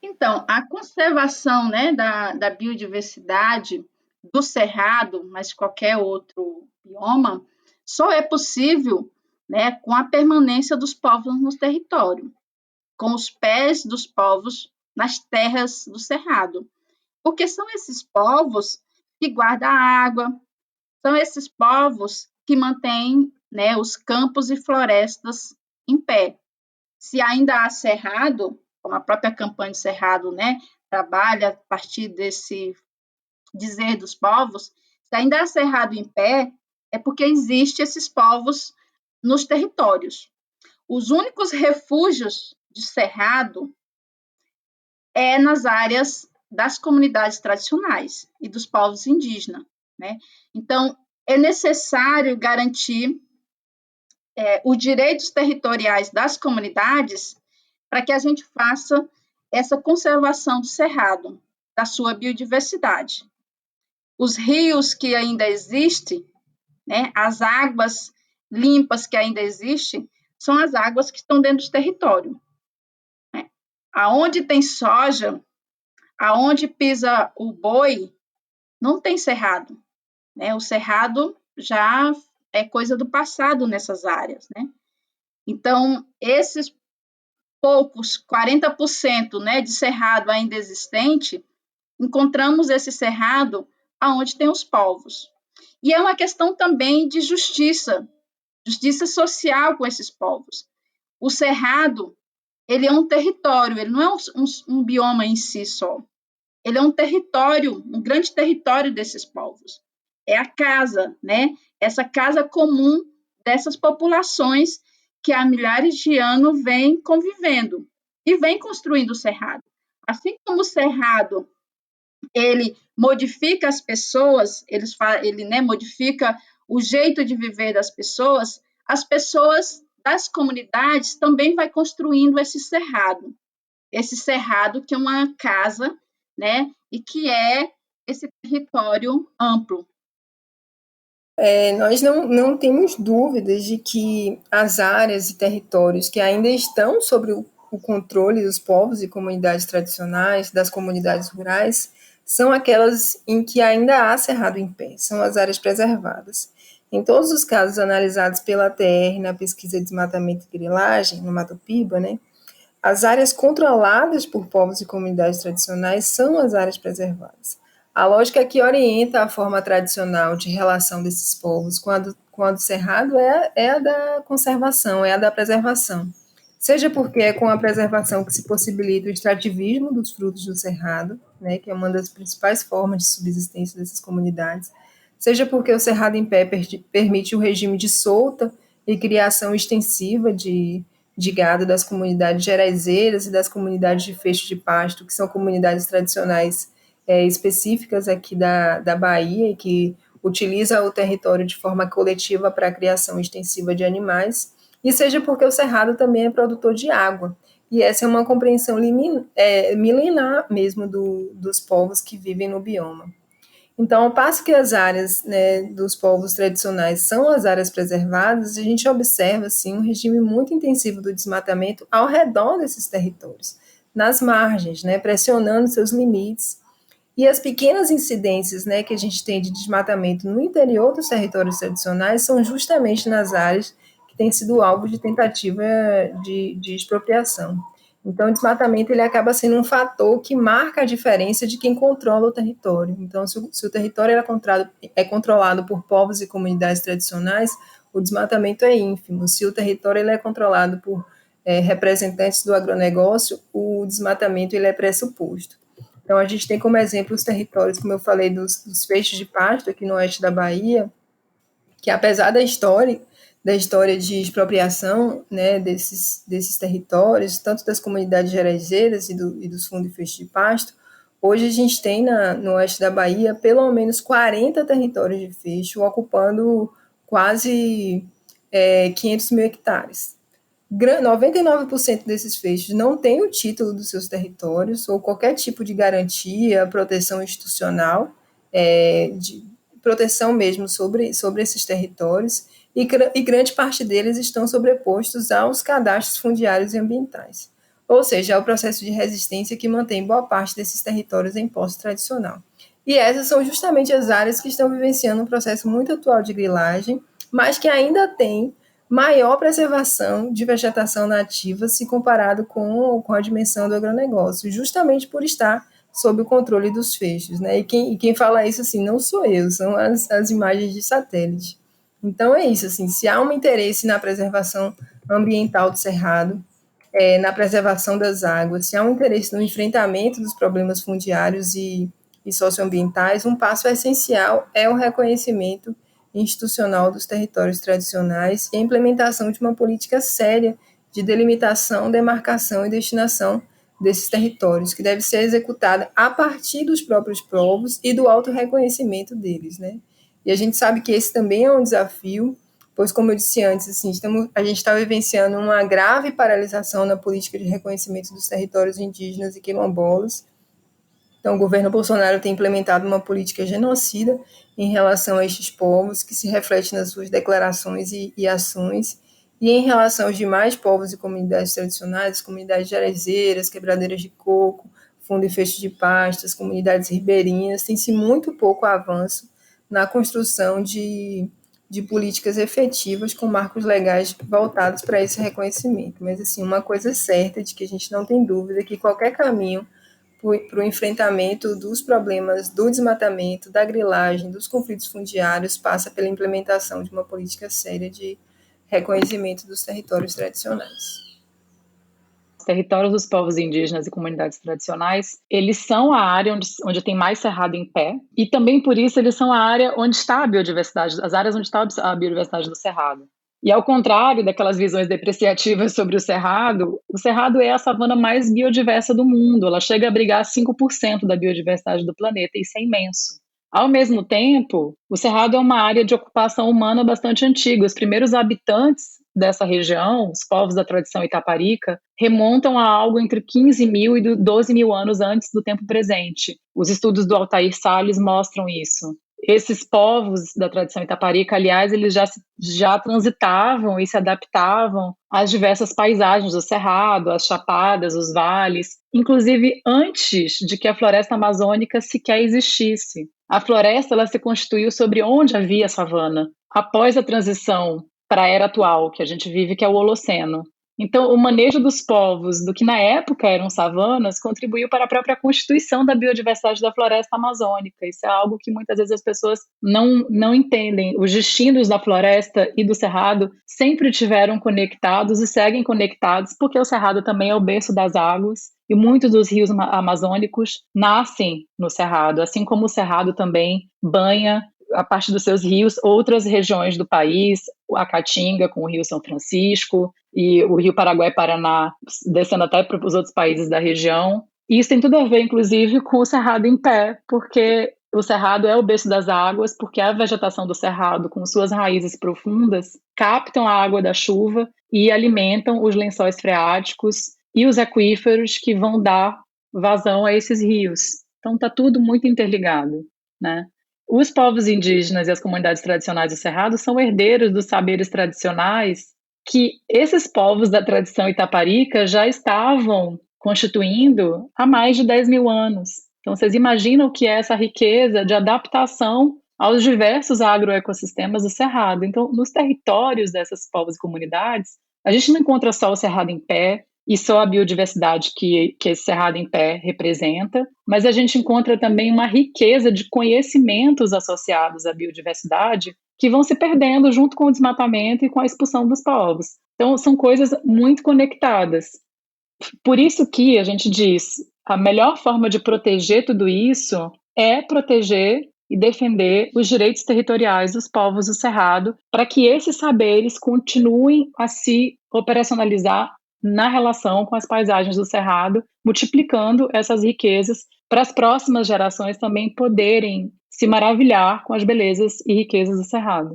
Então, a conservação, né, da biodiversidade do cerrado, mas de qualquer outro bioma, só é possível, né, com a permanência dos povos no território, com os pés dos povos nas terras do cerrado, porque são esses povos que guardam a água, são esses povos que mantêm, né, os campos e florestas em pé. Se ainda há cerrado, como a própria campanha de cerrado, né, trabalha a partir desse dizer dos povos, se ainda há cerrado em pé, é porque existem esses povos nos territórios. Os únicos refúgios de cerrado é nas áreas das comunidades tradicionais e dos povos indígenas, né? Então, é necessário garantir os direitos territoriais das comunidades para que a gente faça essa conservação do cerrado, da sua biodiversidade. Os rios que ainda existem, né, as águas limpas que ainda existem, são as águas que estão dentro do território. Né? Aonde tem soja, aonde pisa o boi, não tem cerrado. Né? O cerrado já é coisa do passado nessas áreas. Né? Então, esses poucos, 40%, né, de cerrado ainda existente, encontramos esse cerrado aonde tem os povos. E é uma questão também de justiça social com esses povos. O cerrado, ele é um território, ele não é um bioma em si só. Ele é um território, um grande território desses povos. É a casa, né? Essa casa comum dessas populações que há milhares de anos vêm convivendo e vêm construindo o cerrado. Assim como o cerrado, ele modifica as pessoas, ele né, modifica o jeito de viver das pessoas, as pessoas das comunidades também vai construindo esse cerrado que é uma casa, né, e que é esse território amplo. Nós não temos dúvidas de que as áreas e territórios que ainda estão sob o controle dos povos e comunidades tradicionais, das comunidades rurais, são aquelas em que ainda há cerrado em pé, são as áreas preservadas. Em todos os casos analisados pela ATR na pesquisa de desmatamento e grilagem, no Mato Piba, né, as áreas controladas por povos e comunidades tradicionais são as áreas preservadas. A lógica que orienta a forma tradicional de relação desses povos com a do cerrado é a da conservação, é a da preservação. Seja porque é com a preservação que se possibilita o extrativismo dos frutos do cerrado, né, que é uma das principais formas de subsistência dessas comunidades, seja porque o cerrado em pé permite o regime de solta e criação extensiva de gado das comunidades geraizeiras e das comunidades de fecho de pasto, que são comunidades tradicionais específicas aqui da Bahia e que utiliza o território de forma coletiva para a criação extensiva de animais, e seja porque o cerrado também é produtor de água. E essa é uma compreensão milenar mesmo dos povos que vivem no bioma. Então, ao passo que as áreas, né, dos povos tradicionais são as áreas preservadas, a gente observa assim, um regime muito intensivo do desmatamento ao redor desses territórios, nas margens, né, pressionando seus limites. E as pequenas incidências, né, que a gente tem de desmatamento no interior dos territórios tradicionais são justamente nas áreas que têm sido alvo de tentativa de expropriação. Então, o desmatamento ele acaba sendo um fator que marca a diferença de quem controla o território. Então, se o território é controlado por povos e comunidades tradicionais, o desmatamento é ínfimo. Se o território ele é controlado por representantes do agronegócio, o desmatamento ele é pressuposto. Então, a gente tem como exemplo os territórios, como eu falei, dos feixes de pasto aqui no oeste da Bahia, que apesar da história de expropriação, né, desses territórios, tanto das comunidades geraizeiras e dos fundos de feixe de pasto, hoje a gente tem no oeste da Bahia pelo menos 40 territórios de fecho, ocupando quase 500 mil hectares. 99% desses feixes não tem o título dos seus territórios ou qualquer tipo de garantia, proteção institucional, de proteção mesmo sobre esses territórios, e grande parte deles estão sobrepostos aos cadastros fundiários e ambientais. Ou seja, é o processo de resistência que mantém boa parte desses territórios em posse tradicional. E essas são justamente as áreas que estão vivenciando um processo muito atual de grilagem, mas que ainda tem maior preservação de vegetação nativa se comparado com a dimensão do agronegócio, justamente por estar sob o controle dos feixes, né? E quem fala isso, assim, não sou eu, são as imagens de satélite. Então é isso, assim, se há um interesse na preservação ambiental do cerrado, na preservação das águas, se há um interesse no enfrentamento dos problemas fundiários e socioambientais, um passo essencial é o reconhecimento institucional dos territórios tradicionais e a implementação de uma política séria de delimitação, demarcação e destinação desses territórios, que deve ser executada a partir dos próprios povos e do autorreconhecimento deles, né? E a gente sabe que esse também é um desafio, pois, como eu disse antes, assim, a gente está vivenciando uma grave paralisação na política de reconhecimento dos territórios indígenas e quilombolas, Então, o governo Bolsonaro tem implementado uma política genocida em relação a estes povos, que se reflete nas suas declarações e ações, e em relação aos demais povos e comunidades tradicionais, comunidades de arezeiras, quebradeiras de coco, fundo e fecho de pastas, comunidades ribeirinhas, tem-se muito pouco avanço na construção de políticas efetivas com marcos legais voltados para esse reconhecimento. Mas, assim, uma coisa certa de que a gente não tem dúvida que qualquer caminho para o enfrentamento dos problemas do desmatamento, da grilagem, dos conflitos fundiários, passa pela implementação de uma política séria de reconhecimento dos territórios tradicionais. Os territórios dos povos indígenas e comunidades tradicionais, eles são a área onde tem mais cerrado em pé, e também por isso eles são a área onde está a biodiversidade, as áreas onde está a biodiversidade do cerrado. E ao contrário daquelas visões depreciativas sobre o cerrado é a savana mais biodiversa do mundo, ela chega a abrigar 5% da biodiversidade do planeta, e isso é imenso. Ao mesmo tempo, o cerrado é uma área de ocupação humana bastante antiga. Os primeiros habitantes dessa região, os povos da tradição Itaparica, remontam a algo entre 15 mil e 12 mil anos antes do tempo presente. Os estudos do Altair Salles mostram isso. Esses povos da tradição Itaparica, aliás, eles já transitavam e se adaptavam às diversas paisagens do cerrado, às chapadas, os vales, inclusive antes de que a floresta amazônica sequer existisse. A floresta ela se constituiu sobre onde havia savana, após a transição para a era atual que a gente vive, que é o Holoceno. Então, o manejo dos povos do que na época eram savanas contribuiu para a própria constituição da biodiversidade da floresta amazônica. Isso é algo que muitas vezes as pessoas não entendem. Os destinos da floresta e do cerrado sempre tiveram conectados e seguem conectados, porque o cerrado também é o berço das águas e muitos dos rios amazônicos nascem no cerrado, assim como o cerrado também banha a parte dos seus rios, outras regiões do país, a Caatinga com o Rio São Francisco e o Rio Paraguai-Paraná, descendo até para os outros países da região. E isso tem tudo a ver, inclusive, com o cerrado em pé, porque o cerrado é o berço das águas, porque a vegetação do cerrado, com suas raízes profundas, captam a água da chuva e alimentam os lençóis freáticos e os aquíferos que vão dar vazão a esses rios. Então está tudo muito interligado, né? Os povos indígenas e as comunidades tradicionais do Cerrado são herdeiros dos saberes tradicionais que esses povos da tradição Itaparica já estavam constituindo há mais de 10 mil anos. Então, vocês imaginam o que é essa riqueza de adaptação aos diversos agroecossistemas do Cerrado. Então, nos territórios dessas povos e comunidades, a gente não encontra só o Cerrado em pé, e só a biodiversidade que esse cerrado em pé representa, mas a gente encontra também uma riqueza de conhecimentos associados à biodiversidade que vão se perdendo junto com o desmatamento e com a expulsão dos povos. Então, são coisas muito conectadas. Por isso que a gente diz, a melhor forma de proteger tudo isso é proteger e defender os direitos territoriais dos povos do Cerrado, para que esses saberes continuem a se operacionalizar na relação com as paisagens do Cerrado, multiplicando essas riquezas para as próximas gerações também poderem se maravilhar com as belezas e riquezas do Cerrado.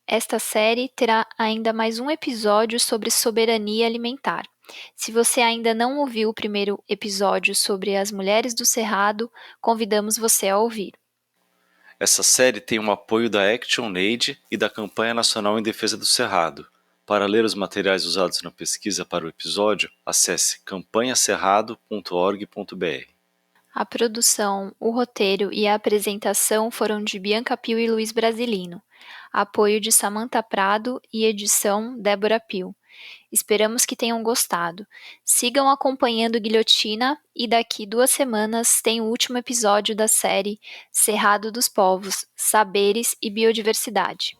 Esta série terá ainda mais um episódio sobre soberania alimentar. Se você ainda não ouviu o primeiro episódio sobre as mulheres do Cerrado, convidamos você a ouvir. Essa série tem o apoio da ActionAid e da Campanha Nacional em Defesa do Cerrado. Para ler os materiais usados na pesquisa para o episódio, acesse campanhacerrado.org.br. A produção, o roteiro e a apresentação foram de Bianca Pio e Luiz Brasilino. Apoio de Samantha Prado e edição Débora Pio. Esperamos que tenham gostado. Sigam acompanhando Guilhotina e daqui 2 semanas tem o último episódio da série Cerrado dos Povos, Saberes e Biodiversidade.